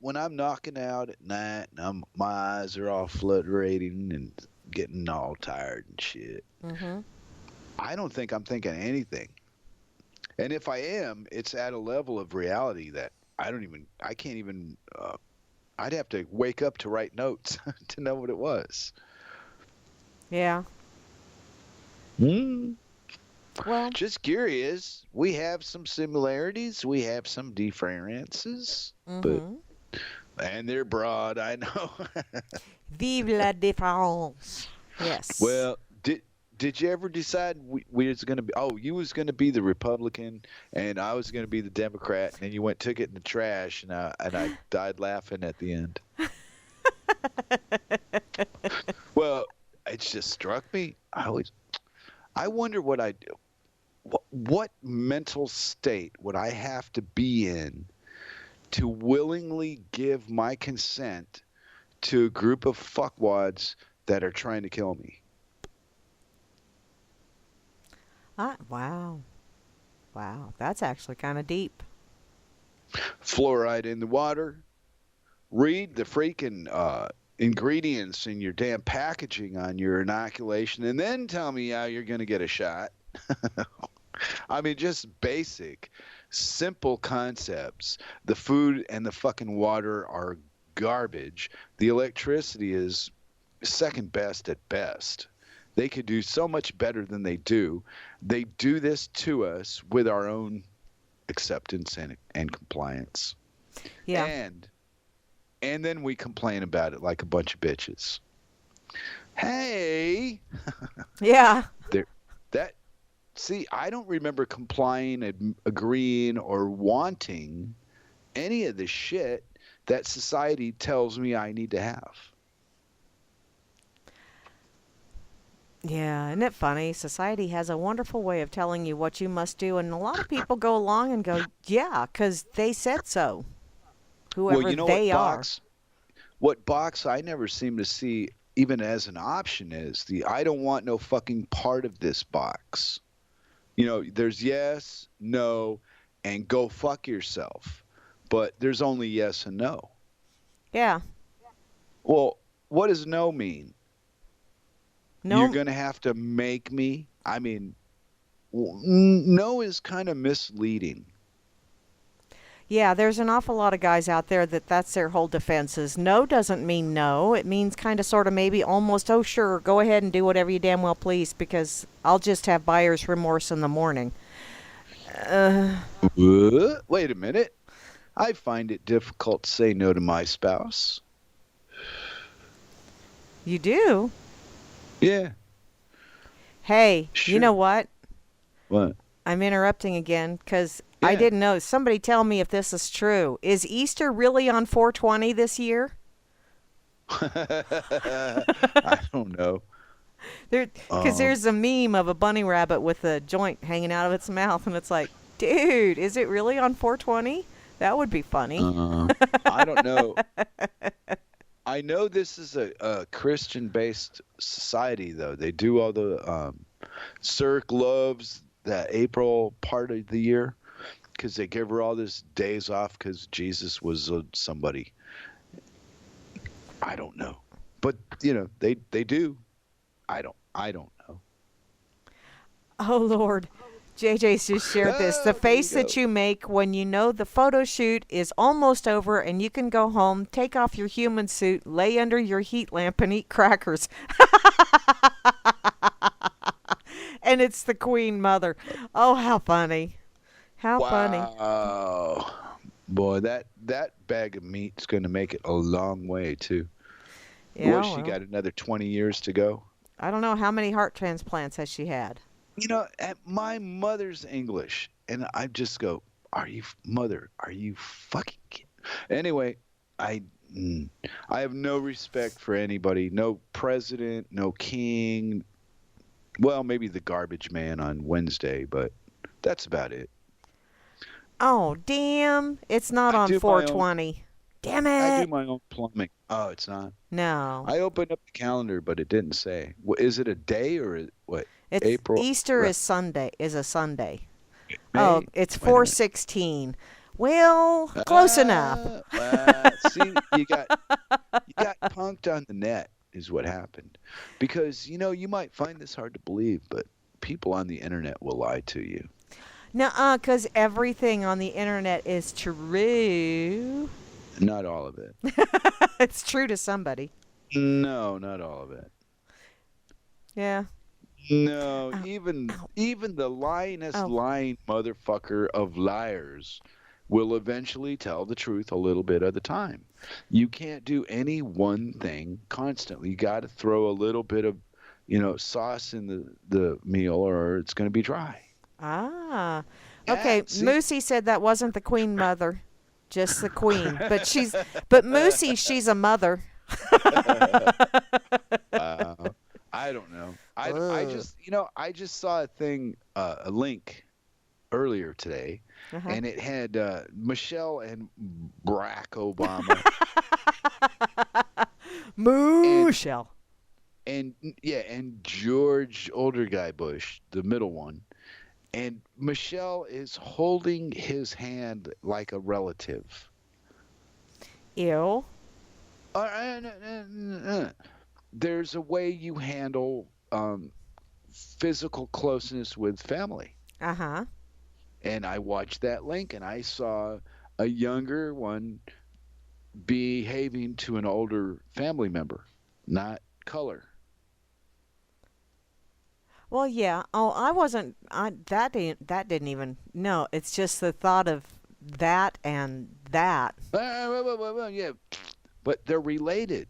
when I'm knocking out at night and my eyes are all fluttering and getting all tired and shit. Mm-hmm. I don't think I'm thinking anything. And if I am, it's at a level of reality that I can't even, I'd have to wake up to write notes to know what it was. Yeah. Well, just curious. We have some similarities. We have some differences, and they're broad. I know. Vive la différence. Yes. Well, did you ever decide we was going to be? Oh, you was going to be the Republican, and I was going to be the Democrat, and then you took it in the trash, and I died laughing at the end. Well, it just struck me. I wonder what I do. What mental state would I have to be in to willingly give my consent to a group of fuckwads that are trying to kill me? Wow. That's actually kind of deep. Fluoride in the water. Read the freaking ingredients in your damn packaging on your inoculation, and then tell me how you're going to get a shot. I mean, just basic, simple concepts. The food and the fucking water are garbage. The electricity is second best at best. They could do so much better than they do. They do this to us with our own acceptance and compliance. Yeah. And then we complain about it like a bunch of bitches. Hey, Yeah. there, that. See, I don't remember complying, agreeing, or wanting any of the shit that society tells me I need to have. Yeah, isn't it funny? Society has a wonderful way of telling you what you must do, and a lot of people go along and go, yeah, because they said so, Well, whoever you know they are. what box I never seem to see even as an option is the I don't want no fucking part of this box. You know, there's yes, no, and go fuck yourself. But there's only yes and no. Yeah. Well, what does no mean? You're No. going to have to make me? I mean, no is kind of misleading. Yeah, there's an awful lot of guys out there that's their whole defense is no doesn't mean no. It means kind of sort of maybe almost, oh, sure, go ahead and do whatever you damn well please because I'll just have buyer's remorse in the morning. What? Wait a minute. I find it difficult to say no to my spouse. You do? Yeah. Hey, Sure. you know what? What? I'm interrupting again because I Yeah. didn't know. Somebody tell me if this is true. Is Easter really on 420 this year? I don't know. Because there's a meme of a bunny rabbit with a joint hanging out of its mouth, and it's like, dude, is it really on 420? That would be funny. I don't know. I know this is a Christian-based society, though. They do all the Cirque loves that April part of the year because they give her all these days off because Jesus was somebody. I don't know, but you know they do. I don't know. Oh, Lord. JJ's just shared this. The Oh, there you face that go. you make when you know the photo shoot is almost over and you can go home, take off your human suit, lay under your heat lamp, and eat crackers. And it's the Queen Mother. Oh, how funny. How funny. Wow, boy, that bag of meat's going to make it a long way too. Yeah, What, she well, got another 20 years to go? I don't know. How many heart transplants has she had? You know, my mother's English, and I just go, mother, are you fucking kidding? Anyway, I have no respect for anybody, no president, no king. Well, maybe the garbage man on Wednesday, but that's about it. Oh, damn. It's not I on do my own 420. Damn I do it. my own plumbing. Oh, it's not. No. I opened up the calendar, but it didn't say. Is it a day or what? It's April? Easter is a Sunday. Oh, May? it's Wait a minute. 416. Well, close enough. See, you got punked on the net is what happened. Because, you know, you might find this hard to believe, but people on the internet will lie to you. Nuh-uh, because everything on the internet is true. Not all of it. It's true to somebody. No, not all of it. Yeah. No, Ow, even ow. the lyingest Oh. lying motherfucker of liars will eventually tell the truth a little bit at a time. You can't do any one thing constantly. You got to throw a little bit of, sauce in the meal, or it's going to be dry. Ah. Yeah, Okay, see? Moosey said that wasn't the Queen Mother, just the Queen. But Moosey, she's a mother. I don't know. I Ugh. just saw a thing, a link earlier today, Uh-huh. and it had Michelle and Barack Obama, Mooshell. and George, older guy Bush, the middle one, and Michelle is holding his hand like a relative. Ew. There's a way you handle physical closeness with family. Uh-huh. And I watched that link, and I saw a younger one behaving to an older family member, not color. Well, yeah. Oh, I wasn't. That didn't even. No, it's just the thought of that and that. Well, yeah, but they're related.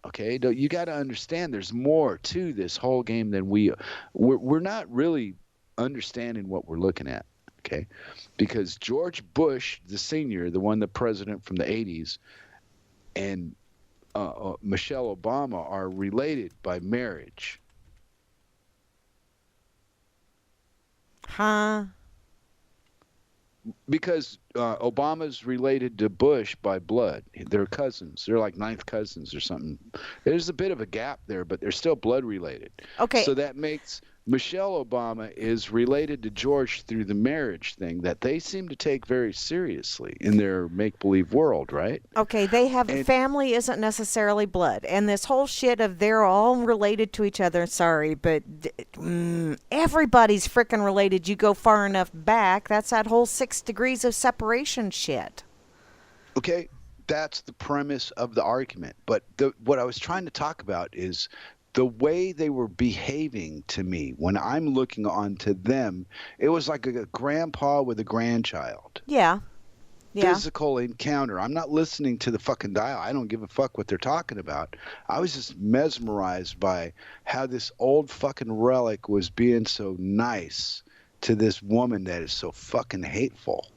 Okay, you got to understand. There's more to this whole game than we're not really understanding what we're looking at. Okay, because George Bush, the senior, the president from the '80s, and Michelle Obama are related by marriage. Huh? Because Obama's related to Bush by blood. They're cousins. They're like ninth cousins or something. There's a bit of a gap there, but they're still blood related. Okay. So that makes Michelle Obama is related to George through the marriage thing that they seem to take very seriously in their make-believe world, right? Okay, they have family isn't necessarily blood, and this whole shit of they're all related to each other. Sorry, but everybody's frickin' related. You go far enough back, that's that whole 6 degrees of separation shit. Okay, that's the premise of the argument. But what I was trying to talk about is the way they were behaving to me when I'm looking onto them. It was like a grandpa with a grandchild. Yeah. Yeah. Physical encounter. I'm not listening to the fucking dial. I don't give a fuck what they're talking about. I was just mesmerized by how this old fucking relic was being so nice to this woman that is so fucking hateful.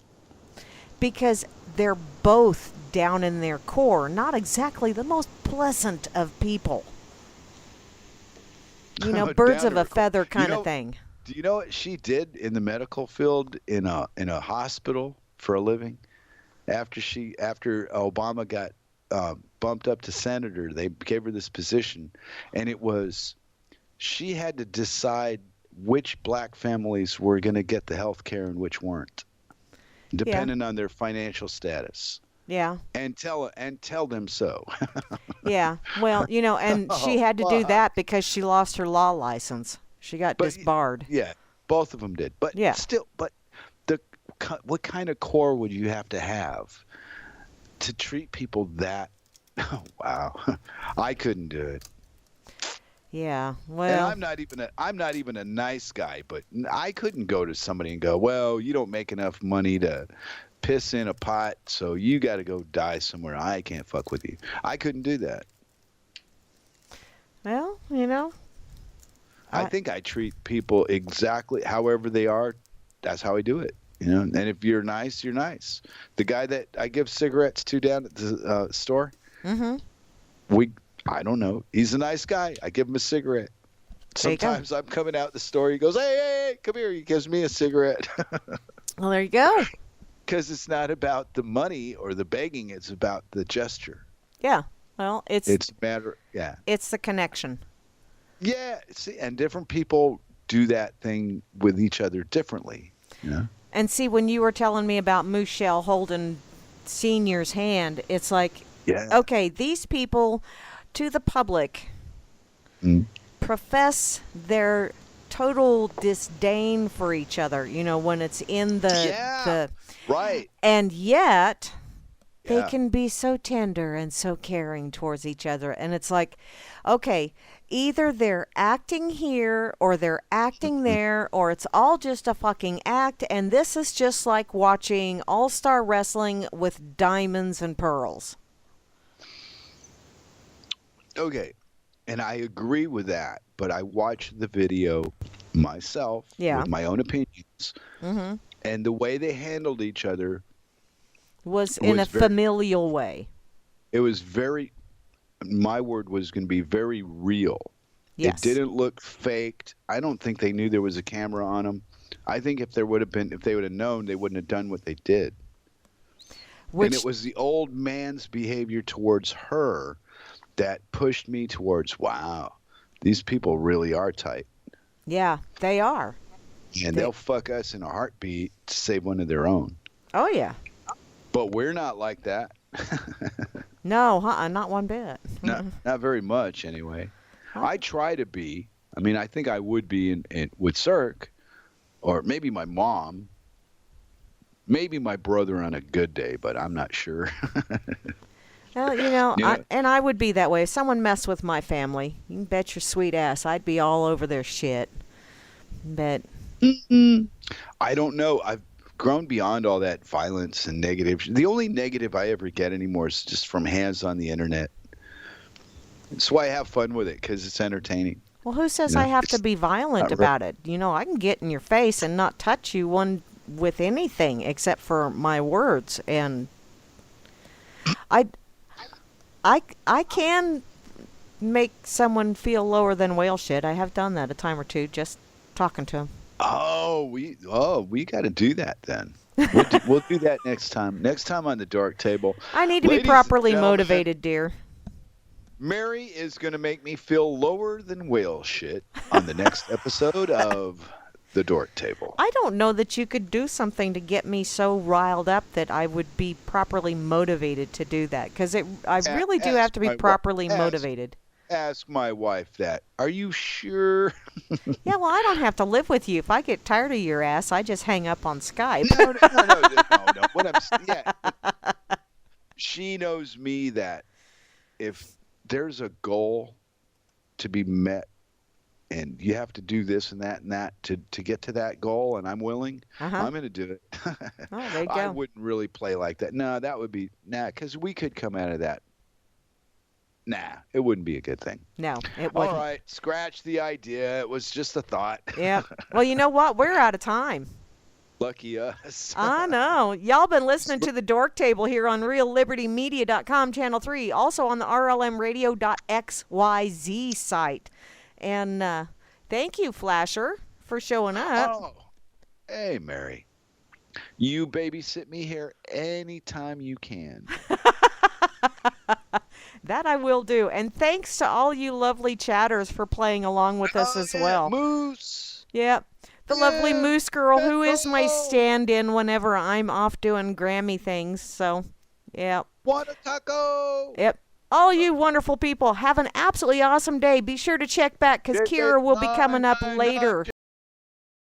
Because they're both down in their core not exactly the most pleasant of people. You know, birds of a feather kind of thing. Do you know what she did in the medical field in a hospital for a living? After Obama got bumped up to senator, they gave her this position, and it was she had to decide which black families were going to get the health care and which weren't, depending on their financial status. Yeah. And tell them so. Yeah. Well, you know, and she had to do that because she lost her law license. She got disbarred. Yeah, both of them did. But yeah. Still, but what kind of core would you have to treat people that? Oh, wow, I couldn't do it. Yeah, well, and I'm not even a nice guy, but I couldn't go to somebody and go, well, you don't make enough money to piss in a pot, so you got to go die somewhere. I can't fuck with you. I couldn't do that. Well, you know, I think I treat people exactly however they are. That's how I do it. You know, and if you're nice, you're nice. The guy that I give cigarettes to down at the store, I don't know. He's a nice guy. I give him a cigarette. Sometimes I'm coming out the store. He goes, hey, come here. He gives me a cigarette. Well, there you go. Because it's not about the money or the begging. It's about the gesture. Yeah. Well, it's a matter. Yeah. It's the connection. Yeah. See, and different people do that thing with each other differently. You know? And see, when you were telling me about Michelle holding Senior's hand, it's like, okay, these people, to the public, profess their total disdain for each other, you know, when it's in the right. And yet they can be so tender and so caring towards each other. And it's like, okay, either they're acting here or they're acting there, or it's all just a fucking act. And this is just like watching all-star wrestling with diamonds and pearls. Okay. And I agree with that, but I watched the video myself with my own opinions. Mm-hmm. And the way they handled each other was in a familial way. It was my word was going to be very real. Yes. It didn't look faked. I don't think they knew there was a camera on them. I think if they would have known, they wouldn't have done what they did. And it was the old man's behavior towards her that pushed me towards, wow, these people really are tight. Yeah, they are. And they'll fuck us in a heartbeat to save one of their own. Oh, yeah. But we're not like that. No, not one bit. Not very much, anyway. I try to be. I mean, I think I would be with Cirque, or maybe my mom, maybe my brother on a good day, but I'm not sure. Well, you know, I would be that way. If someone messed with my family, you can bet your sweet ass I'd be all over their shit. But I don't know. I've grown beyond all that violence and negative. The only negative I ever get anymore is just from hands on the internet. That's why I have fun with it, because it's entertaining. well, who says You know, I have to it's be violent not about it? You know, I can get in your face and not touch you one with anything except for my words, and I can make someone feel lower than whale shit. I have done that a time or two, just talking to them. We got to do that then. We'll do that next time. Next time on the Dork Table. I need to be Ladies properly and gentlemen, motivated, dear. Mary is going to make me feel lower than whale shit on the next episode of the Dork Table. I don't know that you could do something to get me so riled up that I would be properly motivated to do that, because I really do have to be properly motivated. Ask my wife that. Are you sure? Yeah, well, I don't have to live with you. If I get tired of your ass, I just hang up on Skype. No. She knows me that if there's a goal to be met and you have to do this and that to get to that goal, and I'm willing, I'm going to do it. Oh, there you go. I wouldn't really play like that. No, that would be, because we could come out of that. Nah, it wouldn't be a good thing. No, it wouldn't. All right, scratch the idea. It was just a thought. Yeah. Well, you know what? We're out of time. Lucky us. I know. Y'all been listening to the Dork Table here on RealLibertyMedia.com, Channel 3, also on the RLMRadio.xyz site. And thank you, Flasher, for showing up. Oh, hey, Mary. You babysit me here anytime you can. That I will do. And thanks to all you lovely chatters for playing along with us as well. Moose. Yep. The lovely Moose Girl, who is my stand-in whenever I'm off doing Grammy things. So, yep. Want a taco? Yep. All you wonderful people, have an absolutely awesome day. Be sure to check back, because Kira will be coming up later.